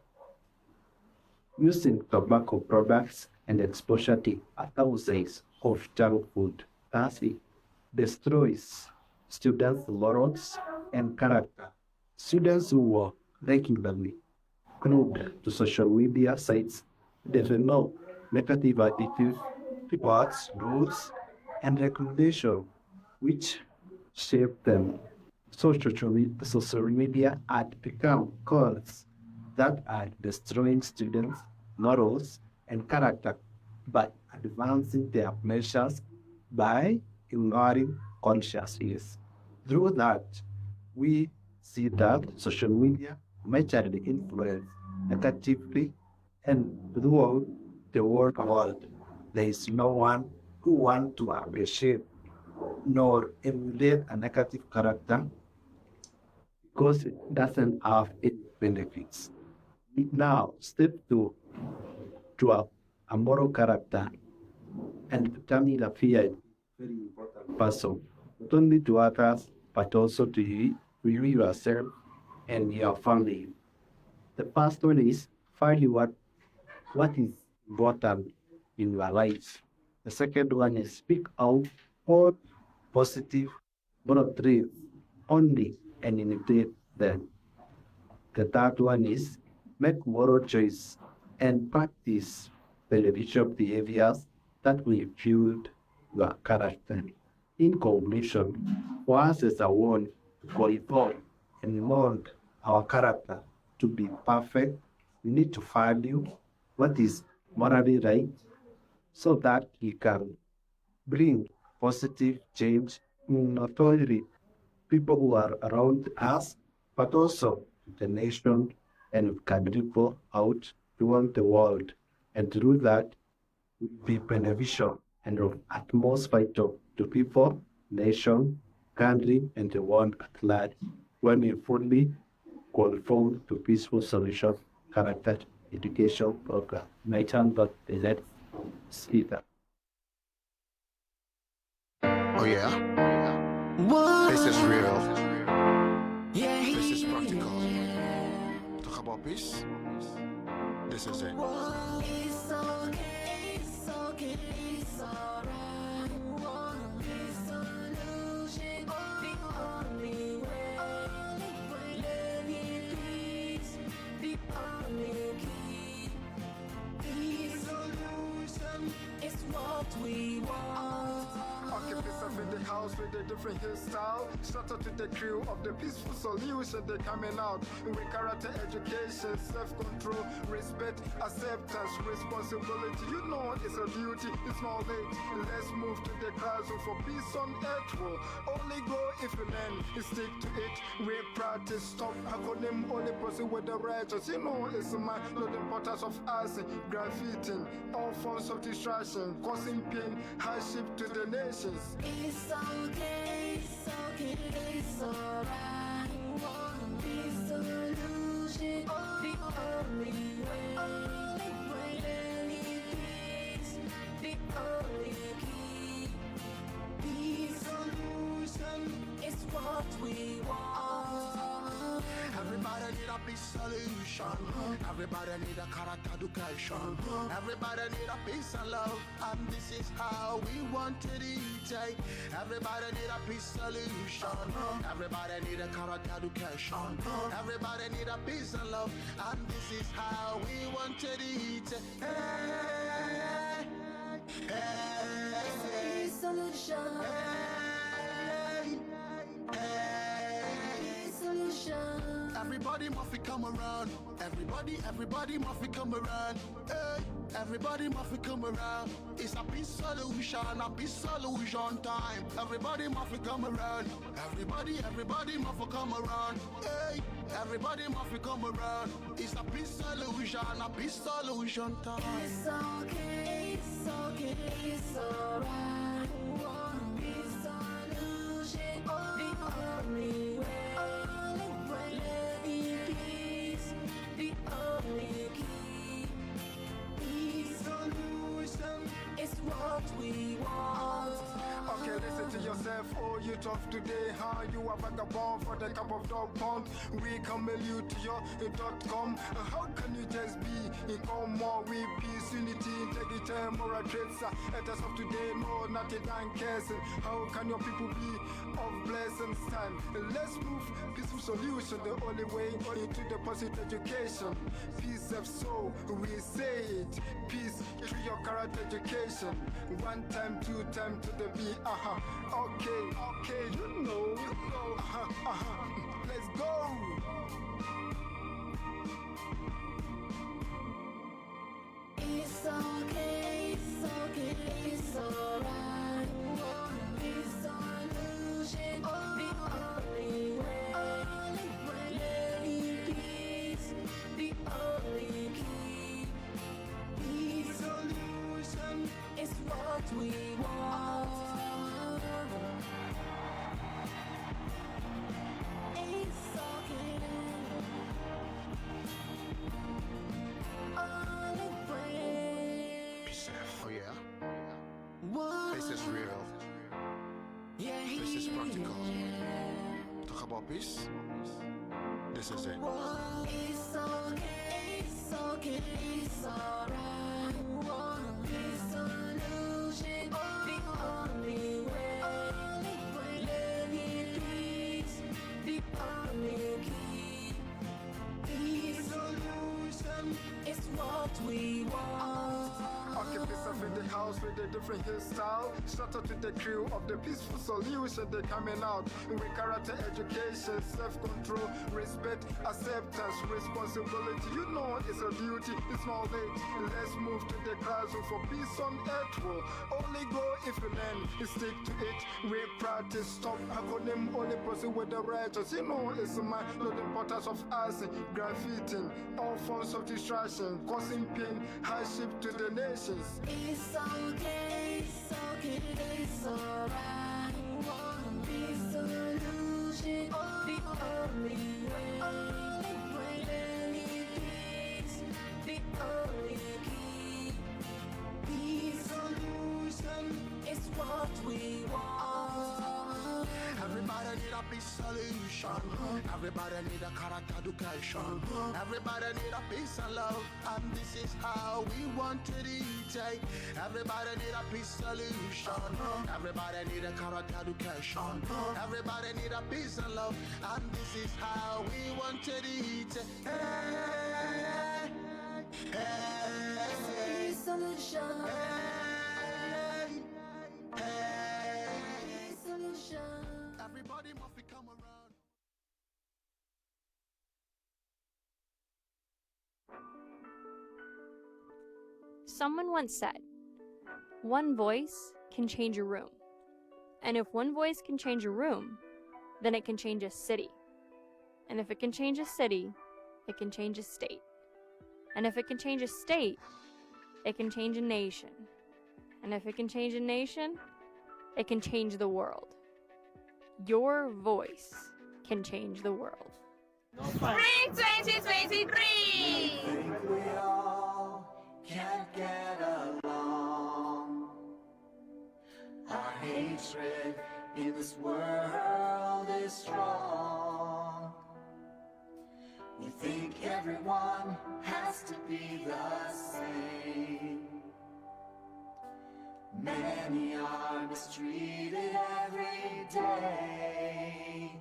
using tobacco products and exposure to thousands of junk food. Thus, it destroys students' morals and character. Students who were regularly glued to social media sites develop negative attitudes towards rules and regulations which shape them. Social media had become causes that are destroying students' morals and character by advancing their measures by ignoring consciousness. Through that, we see that social media majorly influence negatively and throughout the world. There is no one who wants to appreciate nor emulate a negative character because it doesn't have its benefits. Now, step two, to a moral character and determine the fear is very important person, not only to others, but also to you yourself and your family. The first one is value what is important in your life. The second one is speak out all positive moral traits only and imitate them. The third one is make moral choice and practice beneficial behaviors that will build your character. In conclusion, for us as a one to qualify and mold our character to be perfect, we need to value what is morally right so that we can bring positive change in not only people who are around us, but also the nation and can people out throughout the world. And through that, be beneficial and of utmost vital to people, nation, country, and the world at large when we fully conform to peaceful solution character education program. My turn, but that speaker. Oh yeah? This is real. This is practical. Talk about peace. This is it. It's okay, it's okay, it's alright. This solution, the only way. Let it please, the only key. The solution is what we want. Keep yourself in the house with a different hairstyle. Shout out to the crew of the peaceful solution. They're coming out with character education, self-control, respect, acceptance, responsibility. You know it's a duty, it's not late. Let's move to the classroom for peace on earth. Will only go if you learn, you stick to it. We practice, stop acronym, only proceed with the righteous. You know it's a man, know the importance of us, graffiting, all forms of distraction, causing pain, hardship to the nations. It's okay, it's okay, it's alright. The solution, the only way. Let it please, the only key. The solution is what we want. Everybody need a peace solution. Everybody need a character education. Everybody need a peace and love. And this is how we wanted it. Everybody need a peace solution. Everybody need a character education. Everybody need a peace and love, and this is how we wanted it. Peace solution. Peace solution. Everybody must come around. Everybody must come around. Hey, everybody must come around. It's a peace solution time. Everybody must come around. Everybody must come around. Hey, everybody must come around. It's a peace solution time. It's okay, it's okay, it's alright. Peace solution, the only way. Peace, the only key. Peace solution is what we want. Okay, listen to yourself, oh youth of today. How you are vagabond for the cup of dog pound. We come you to your .com. How can you just be in all more with peace, unity, integrity, moral traits? It is of today, no, nothing than cares. How can your people be of blessings time? Let's move peaceful solution the only way into the positive education. Peace of soul, we say it. Peace through your character education. One time, two time to the beat. Okay, you know. Let's go. It's okay, it's okay, it's alright. Peace solution, the only way. Lady peace, the only key. Peace solution is what we want. It's okay. Oh yeah? This is real. This is practical. Talk about peace. This is it. It's okay, it's okay, it's alright. Peace solution, the only way. Lady peace, the only key. Peace solution is what we want. Okay, peace up in the house with a different hairstyle. Shout out to the crew of the peaceful solution. They coming out with character education, self-control, respect, acceptance, responsibility. You know it's a duty, it's not late. Let's move to the classroom for peace on earth. Will only go if you learn, you stick to it. We practice, stop acronym, only person with the righteous. You know it's a man, know the importance of us, graffiting, all forms of distraction, causing pain, hardship to the nation. It's okay, it's okay, it's alright. Peace solution, the only way. Lady peace, the only key. Peace solution is what we want. Everybody need a peace solution. Everybody need a character education. Everybody need a peace and love, and this is how we wanted it. Everybody need a peace solution. Everybody need a character education. Everybody need a peace and love, and this is how we wanted it. Peace solution. Peace solution. Everybody must come around. Someone once said, one voice can change a room. And if one voice can change a room, then it can change a city. And if it can change a city, it can change a state. And if it can change a state, it can change a nation. And if it can change a nation, it can change the world. Your voice can change the world. Spring 2023! Think we all can't get along. Our hatred in this world is strong. We think everyone has to be the same. Many are mistreated every day.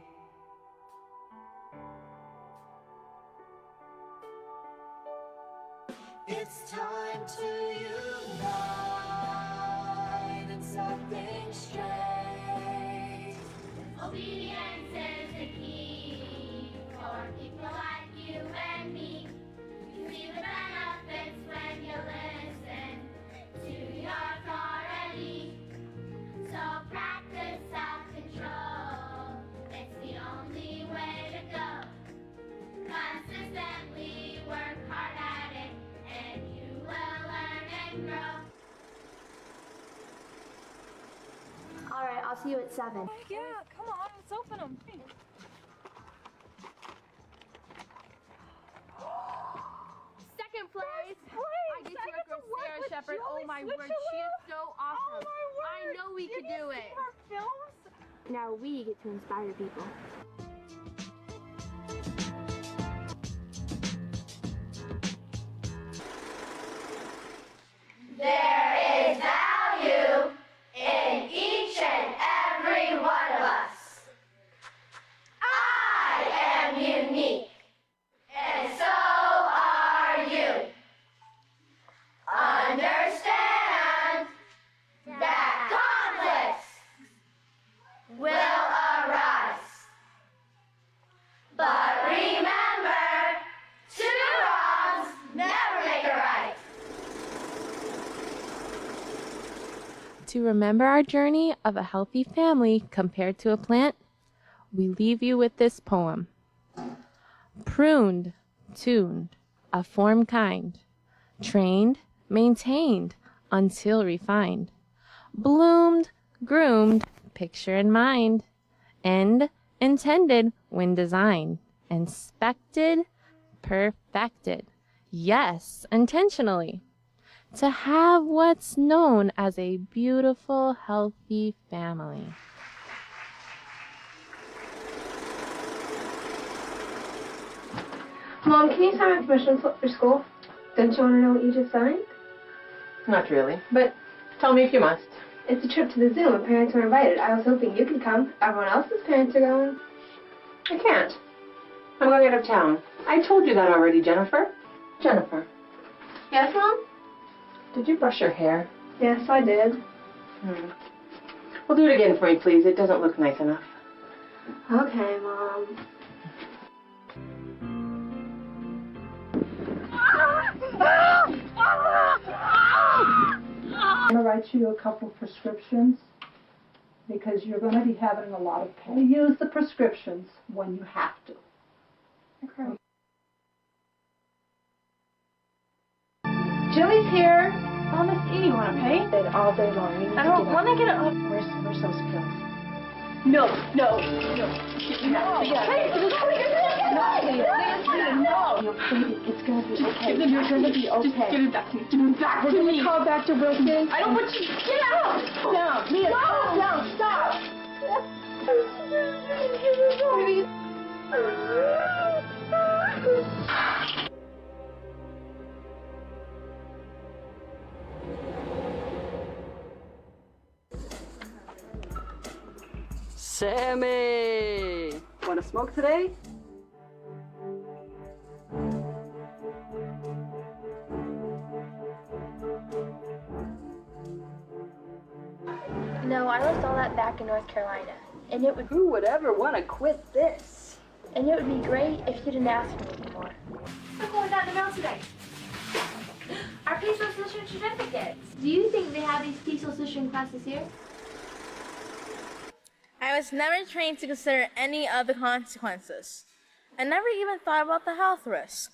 It's time to unite and set things straight. Obedience is the key for people like you and me. You see the benefits when you listen to your authority. So practice self-control. It's the only way to go. Consistently work hard at it, and you will learn and grow. All right, I'll see you at 7. Yeah, come on, let's open them. Second place. I get to work with Sarah Shepherd. Oh my word, she is so awesome. I know we could do it. Now we get to inspire people. There is value in each and every one of us. I am unique, and so are you. Understand that conflicts will arise. But remember, 2 wrongs never make a right. To remember our journey of a healthy family compared to a plant, we leave you with this poem. Pruned, tuned, a form kind, trained, maintained, until refined, bloomed, groomed, picture in mind, end, intended when designed, inspected, perfected, yes, intentionally, to have what's known as a beautiful, healthy family. Mom, can you sign my permission slip for school? Don't you want to know what you just signed? Not really, but tell me if you must. It's a trip to the zoo and parents are invited. I was hoping you could come. Everyone else's parents are going. I can't. I'm going out of town. I told you that already, Jennifer. Jennifer. Yes, Mom? Did you brush your hair? Yes, I did. Well, do it again for me, please. It doesn't look nice enough. Okay, Mom. I'm going to write you a couple prescriptions because you're going to be having a lot of pain. Use the prescriptions when you have to. Okay. Jilly's here. Oh, Miss E, you want to pay? All day long. I don't want to get it up. Where's those pills? No. Yeah. Hey, just put it in there. No. It's going to be okay. You're going to be okay. Just give it back to me. Give it back to me. Call Dr. Wilson. I don't want you. Get out. Down. Mia, down. Stop. Sammy! Want to smoke today? No, I left all that back in North Carolina. And it would... Who would ever want to quit this? And it would be great if you didn't ask me anymore. Look what we got in the mail today. Our peace solution certificates. Do you think they have these peace solution classes here? I was never trained to consider any of the consequences. I never even thought about the health risks.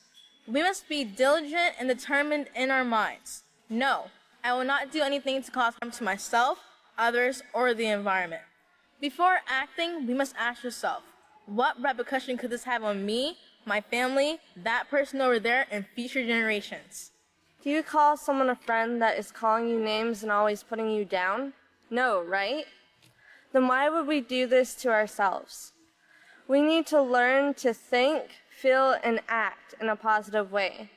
We must be diligent and determined in our minds. No, I will not do anything to cause harm to myself, others, or the environment. Before acting, we must ask yourself, what repercussion could this have on me, my family, that person over there, and future generations? Do you call someone a friend that is calling you names and always putting you down? No, right? Then why would we do this to ourselves? We need to learn to think, feel, and act in a positive way.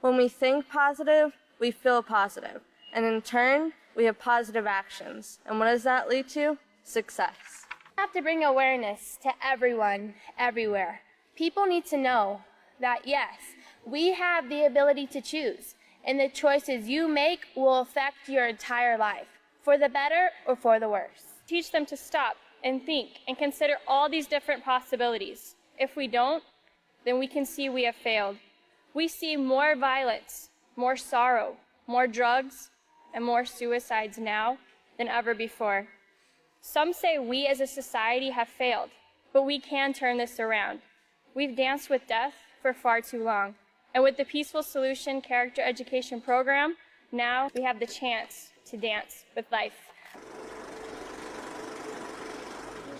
When we think positive, we feel positive, and in turn, we have positive actions. And what does that lead to? Success. We have to bring awareness to everyone, everywhere. People need to know that yes, we have the ability to choose, and the choices you make will affect your entire life, for the better or for the worse. Teach them to stop and think and consider all these different possibilities. If we don't, then we can see we have failed. We see more violence, more sorrow, more drugs, and more suicides now than ever before. Some say we as a society have failed, but we can turn this around. We've danced with death for far too long. And with the Peaceful Solution Character Education Program, now we have the chance to dance with life.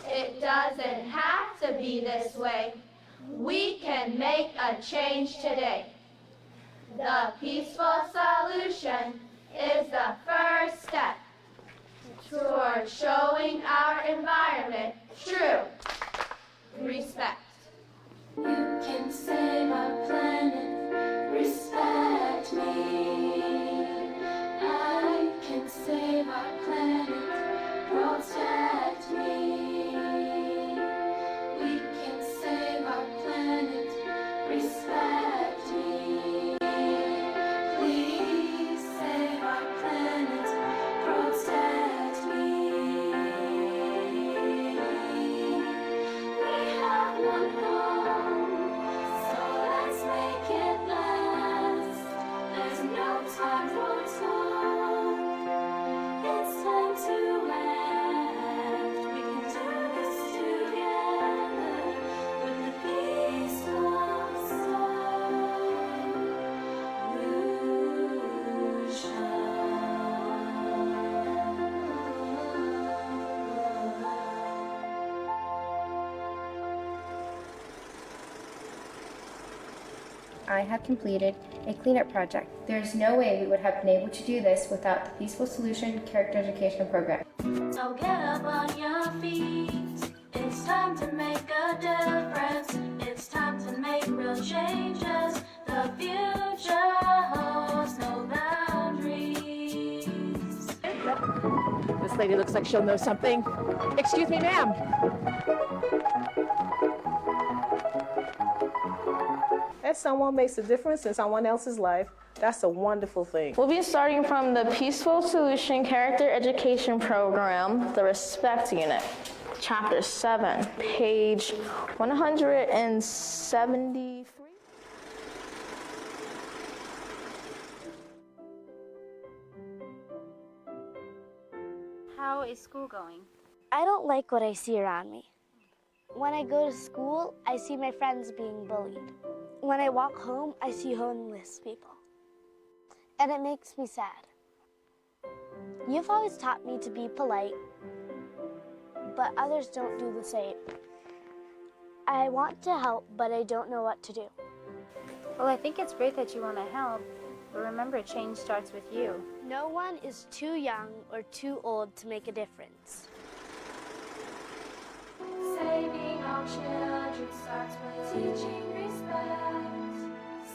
It doesn't have to be this way. We can make a change today. The peaceful solution is the first step toward showing our environment true respect. You can save our planet, respect me. I can save our planet, protect me. We can save our planet, respect me. Please save our planet, protect me. We have one home, so let's make it last. There's no time for talk. It's time to act. We can do this together with the peaceful I have completed a cleanup project. There is no way we would have been able to do this without the Peaceful Solution Character Education Program. So get up on your feet. It's time to make a difference. It's time to make real changes. The future holds no boundaries. This lady looks like she'll know something. Excuse me, ma'am. If someone makes a difference in someone else's life, that's a wonderful thing. We'll be starting from the Peaceful Solution Character Education Program, the Respect Unit. Chapter 7, page 173. How is school going? I don't like what I see around me. When I go to school, I see my friends being bullied. When I walk home, I see homeless people. And it makes me sad. You've always taught me to be polite, but others don't do the same. I want to help, but I don't know what to do. Well, I think it's great that you want to help, but remember, change starts with you. No one is too young or too old to make a difference. Saving our children starts with teaching respect.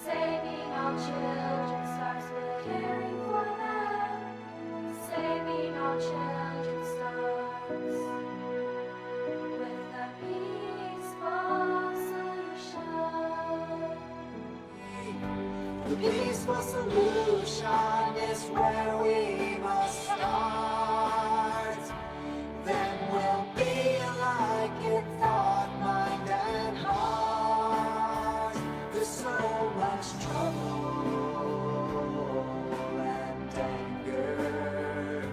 Saving our children starts with caring for them. Saving our children starts with the peaceful solution. The peaceful solution is where we must start. Then we'll be like in thought, mind, and heart. There's so much trouble and anger.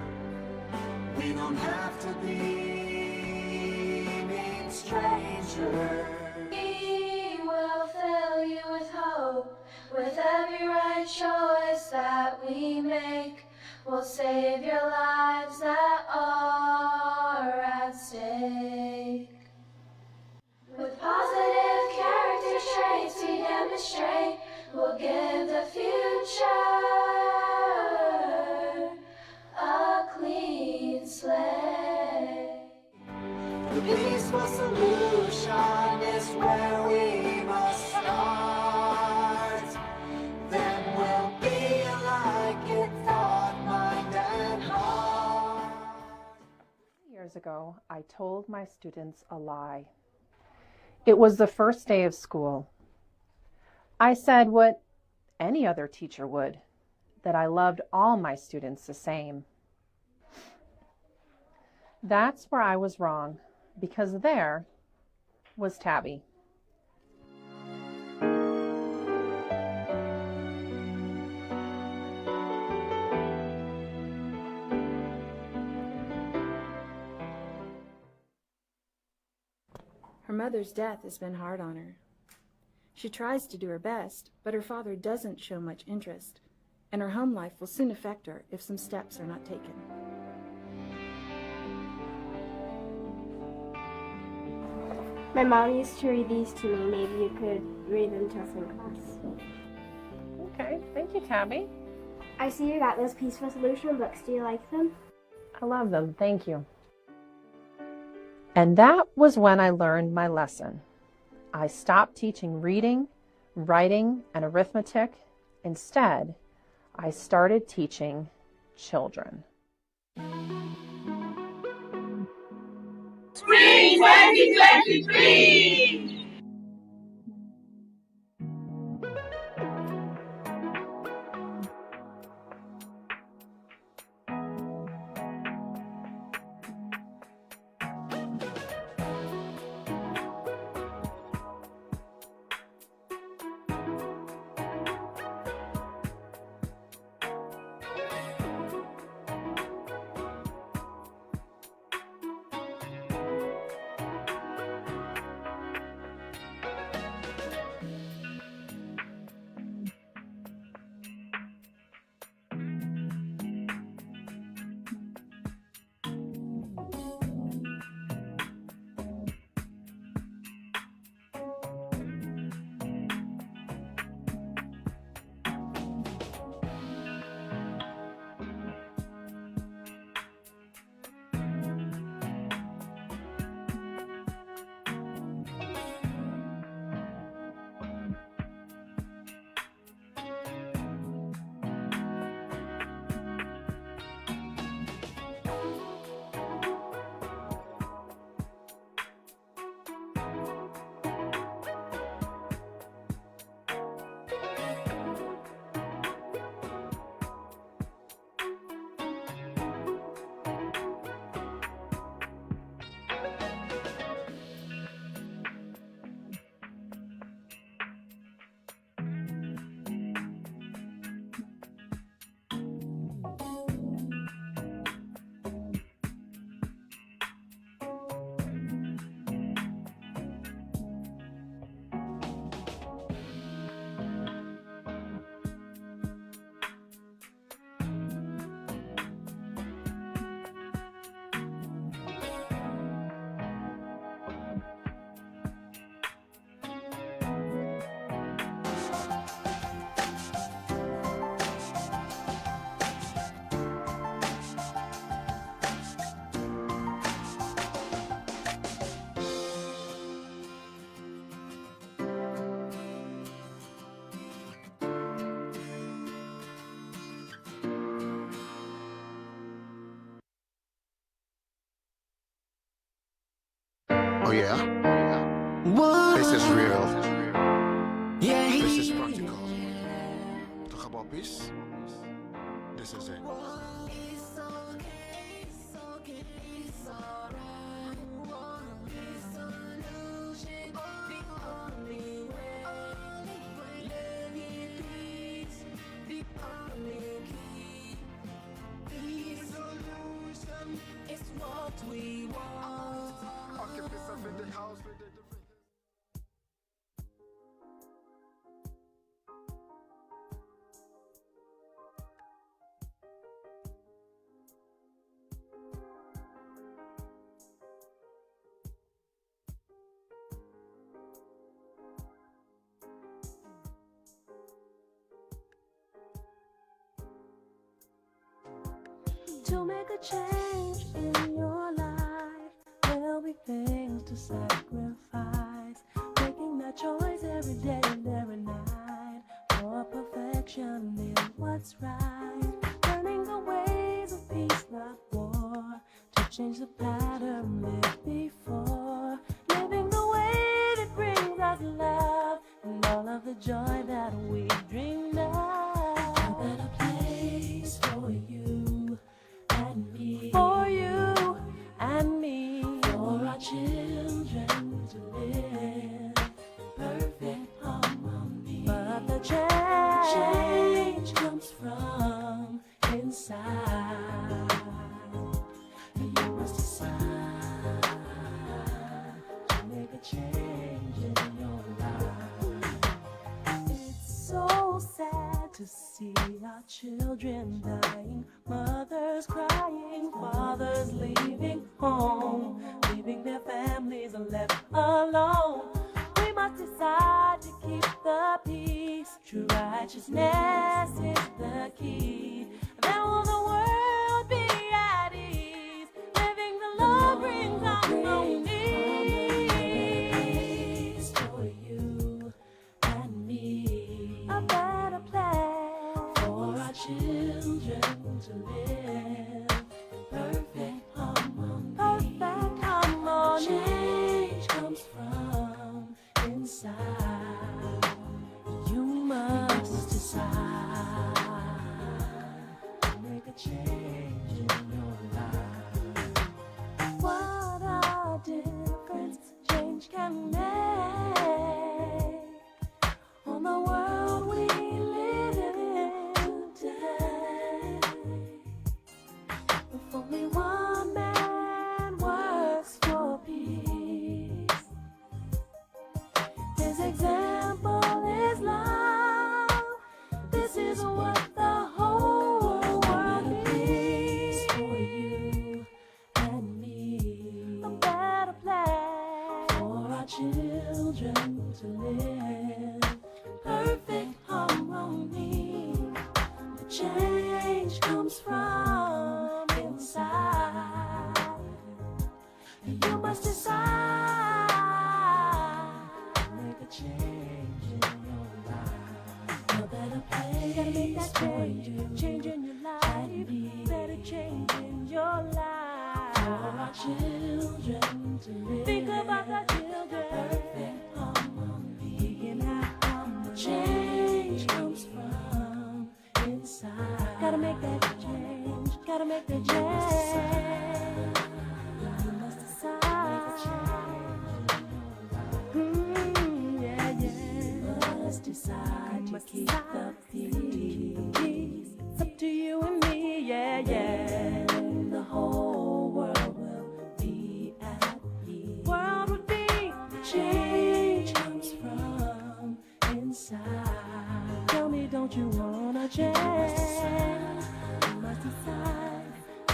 We don't have to be mean strangers. We will fill you with hope. With every right choice that we make, we'll save your lives that are at stake. With positive character traits we demonstrate, we'll give the future a clean slate. The peaceful solution is where we must start. Then we'll be like in thought, mind, and heart. ago, I told my students a lie. It was the first day of school. I said what any other teacher would, that I loved all my students the same. That's where I was wrong, because there was Tabby. Her mother's death has been hard on her. She tries to do her best, but her father doesn't show much interest, and her home life will soon affect her if some steps are not taken. My mom used to read these to me. Maybe you could read them to us in class. Okay, thank you, Tabby. I see you got those peaceful solution books. Do you like them? I love them, thank you. And that was when I learned my lesson. I stopped teaching reading, writing, and arithmetic. Instead, I started teaching children. Spring 2023! Oh yeah? This is real. This is practical. Talk about peace? This is it. To make a change in your life, there'll be things to sacrifice. Making that choice every day and every night for perfection in what's right. Learning the ways of peace, not war, to change the pattern lived before, living the way that brings us love and all of the joy that we dreamed of. A better place for you and me, for you and me, for our children to live perfect harmony. But the change comes from inside. You must decide to make a change in your life. It's so sad to see our children dying, mothers crying, fathers leaving home, leaving their families left alone. We must decide to keep the peace. True righteousness is the key. Then will the world be at ease. Living the Lord brings harmony. For you and me, a better place for our children to live. Perfect harmony. Perfect harmony. Change comes from inside. You must decide to make a change in your life. What a difference change can make on the world we live in today. If only one man works for peace, his example is love. This is what the whole world needs. For you and me, a better place for our children to live. Perfect harmony. The change comes from inside. You must decide to make a change in your life. A better place. Gotta make that change. Change in your life. Better change in your life. For our children to live. Think about our children. Perfect harmony. We can have harmony. Change comes from inside. Gotta make that change. Gotta make that change. You must decide. Yeah, yeah. You must decide to keep the peace. It's up to you and me, yeah, yeah. The whole world will be at peace. World would be. The change comes from inside. Tell me, don't you wanna change? You must decide.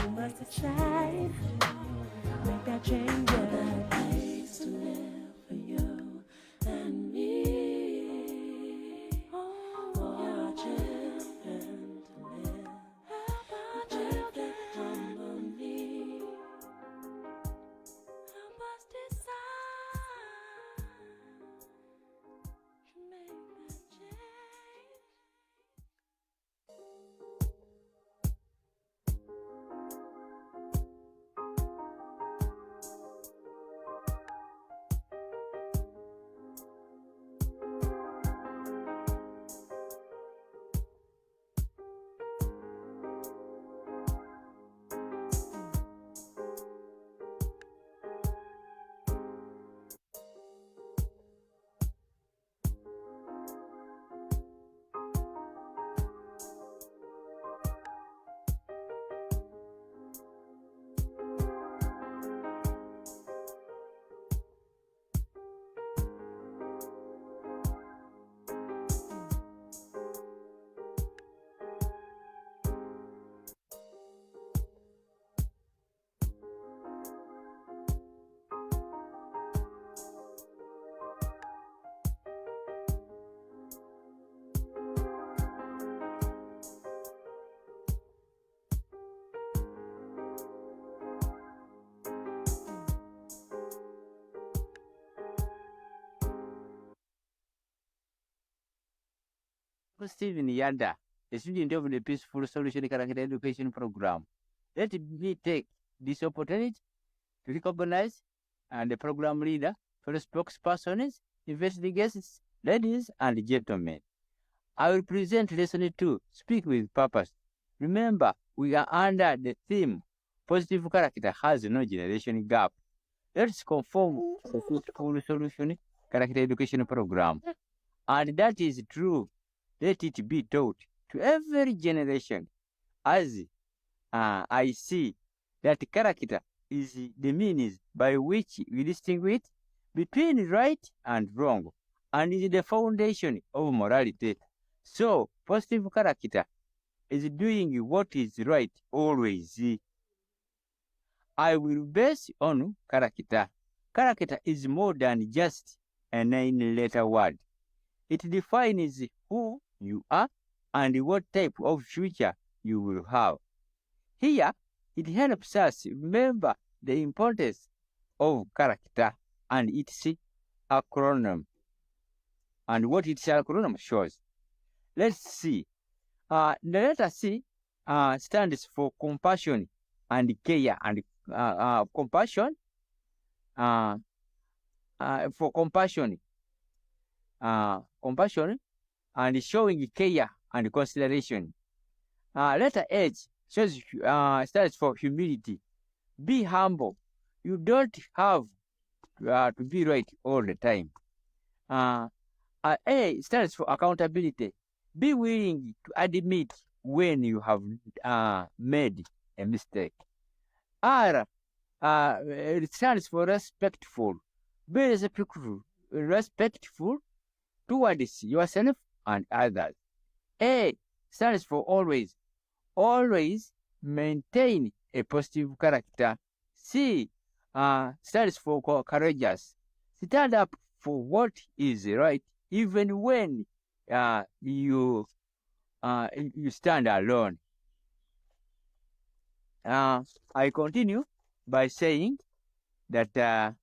You must decide. Make that change. A better place to live for you and me. For our children to live. Help our children harmony. Help us decide to make that change. Stephen Yanda, a student of the Peaceful Solution Character Education Program. Let me take this opportunity to recognize the program leader, fellow spokespersons, invited guests, ladies and gentlemen. I will present lesson 2, Speak with Purpose. Remember, we are under the theme, Positive Character has no generation gap. Let's conform the full solution character education program. And that is true. Let it be taught to every generation. As I see that character is the means by which we distinguish between right and wrong, and is the foundation of morality. So, positive character is doing what is right always. I will base on character. Character is more than just a 9-letter word. It defines who you are and what type of future you will have. Here, it helps us remember the importance of character and its acronym and what its acronym shows. Let's see. The letter C stands for compassion and care and compassion. For compassion, compassion and showing care and consideration. Letter H shows stands for humility. Be humble. You don't have to be right all the time. A stands for accountability. Be willing to admit when you have made a mistake. R it stands for respectful. Be respectful towards yourself and others. A stands for always. Always maintain a positive character. C stands for courageous. Stand up for what is right, even when you stand alone. I continue by saying that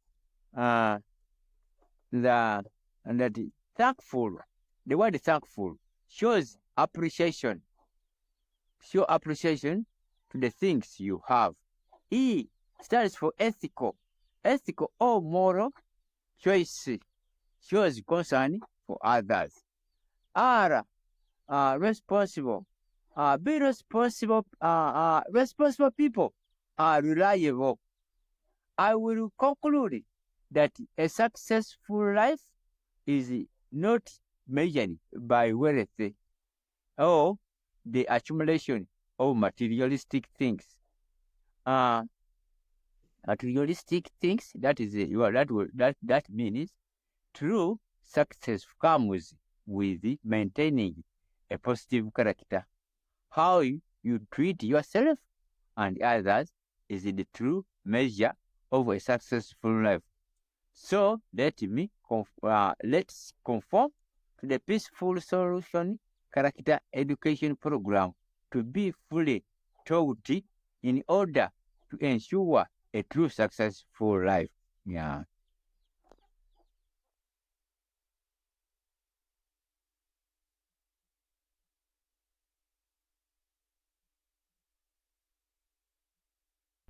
thankful. The word thankful shows appreciation. Show appreciation to the things you have. E stands for ethical. Ethical or moral choice shows concern for others. R responsible. Be responsible. Responsible people are reliable. I will conclude that a successful life is not measured by wealth or the accumulation of materialistic things. Materialistic things, that is that means true success comes with maintaining a positive character. How you treat yourself and others is the true measure of a successful life. So let's conform to the peaceful solution character education program to be fully taught in order to ensure a true successful life. Yeah.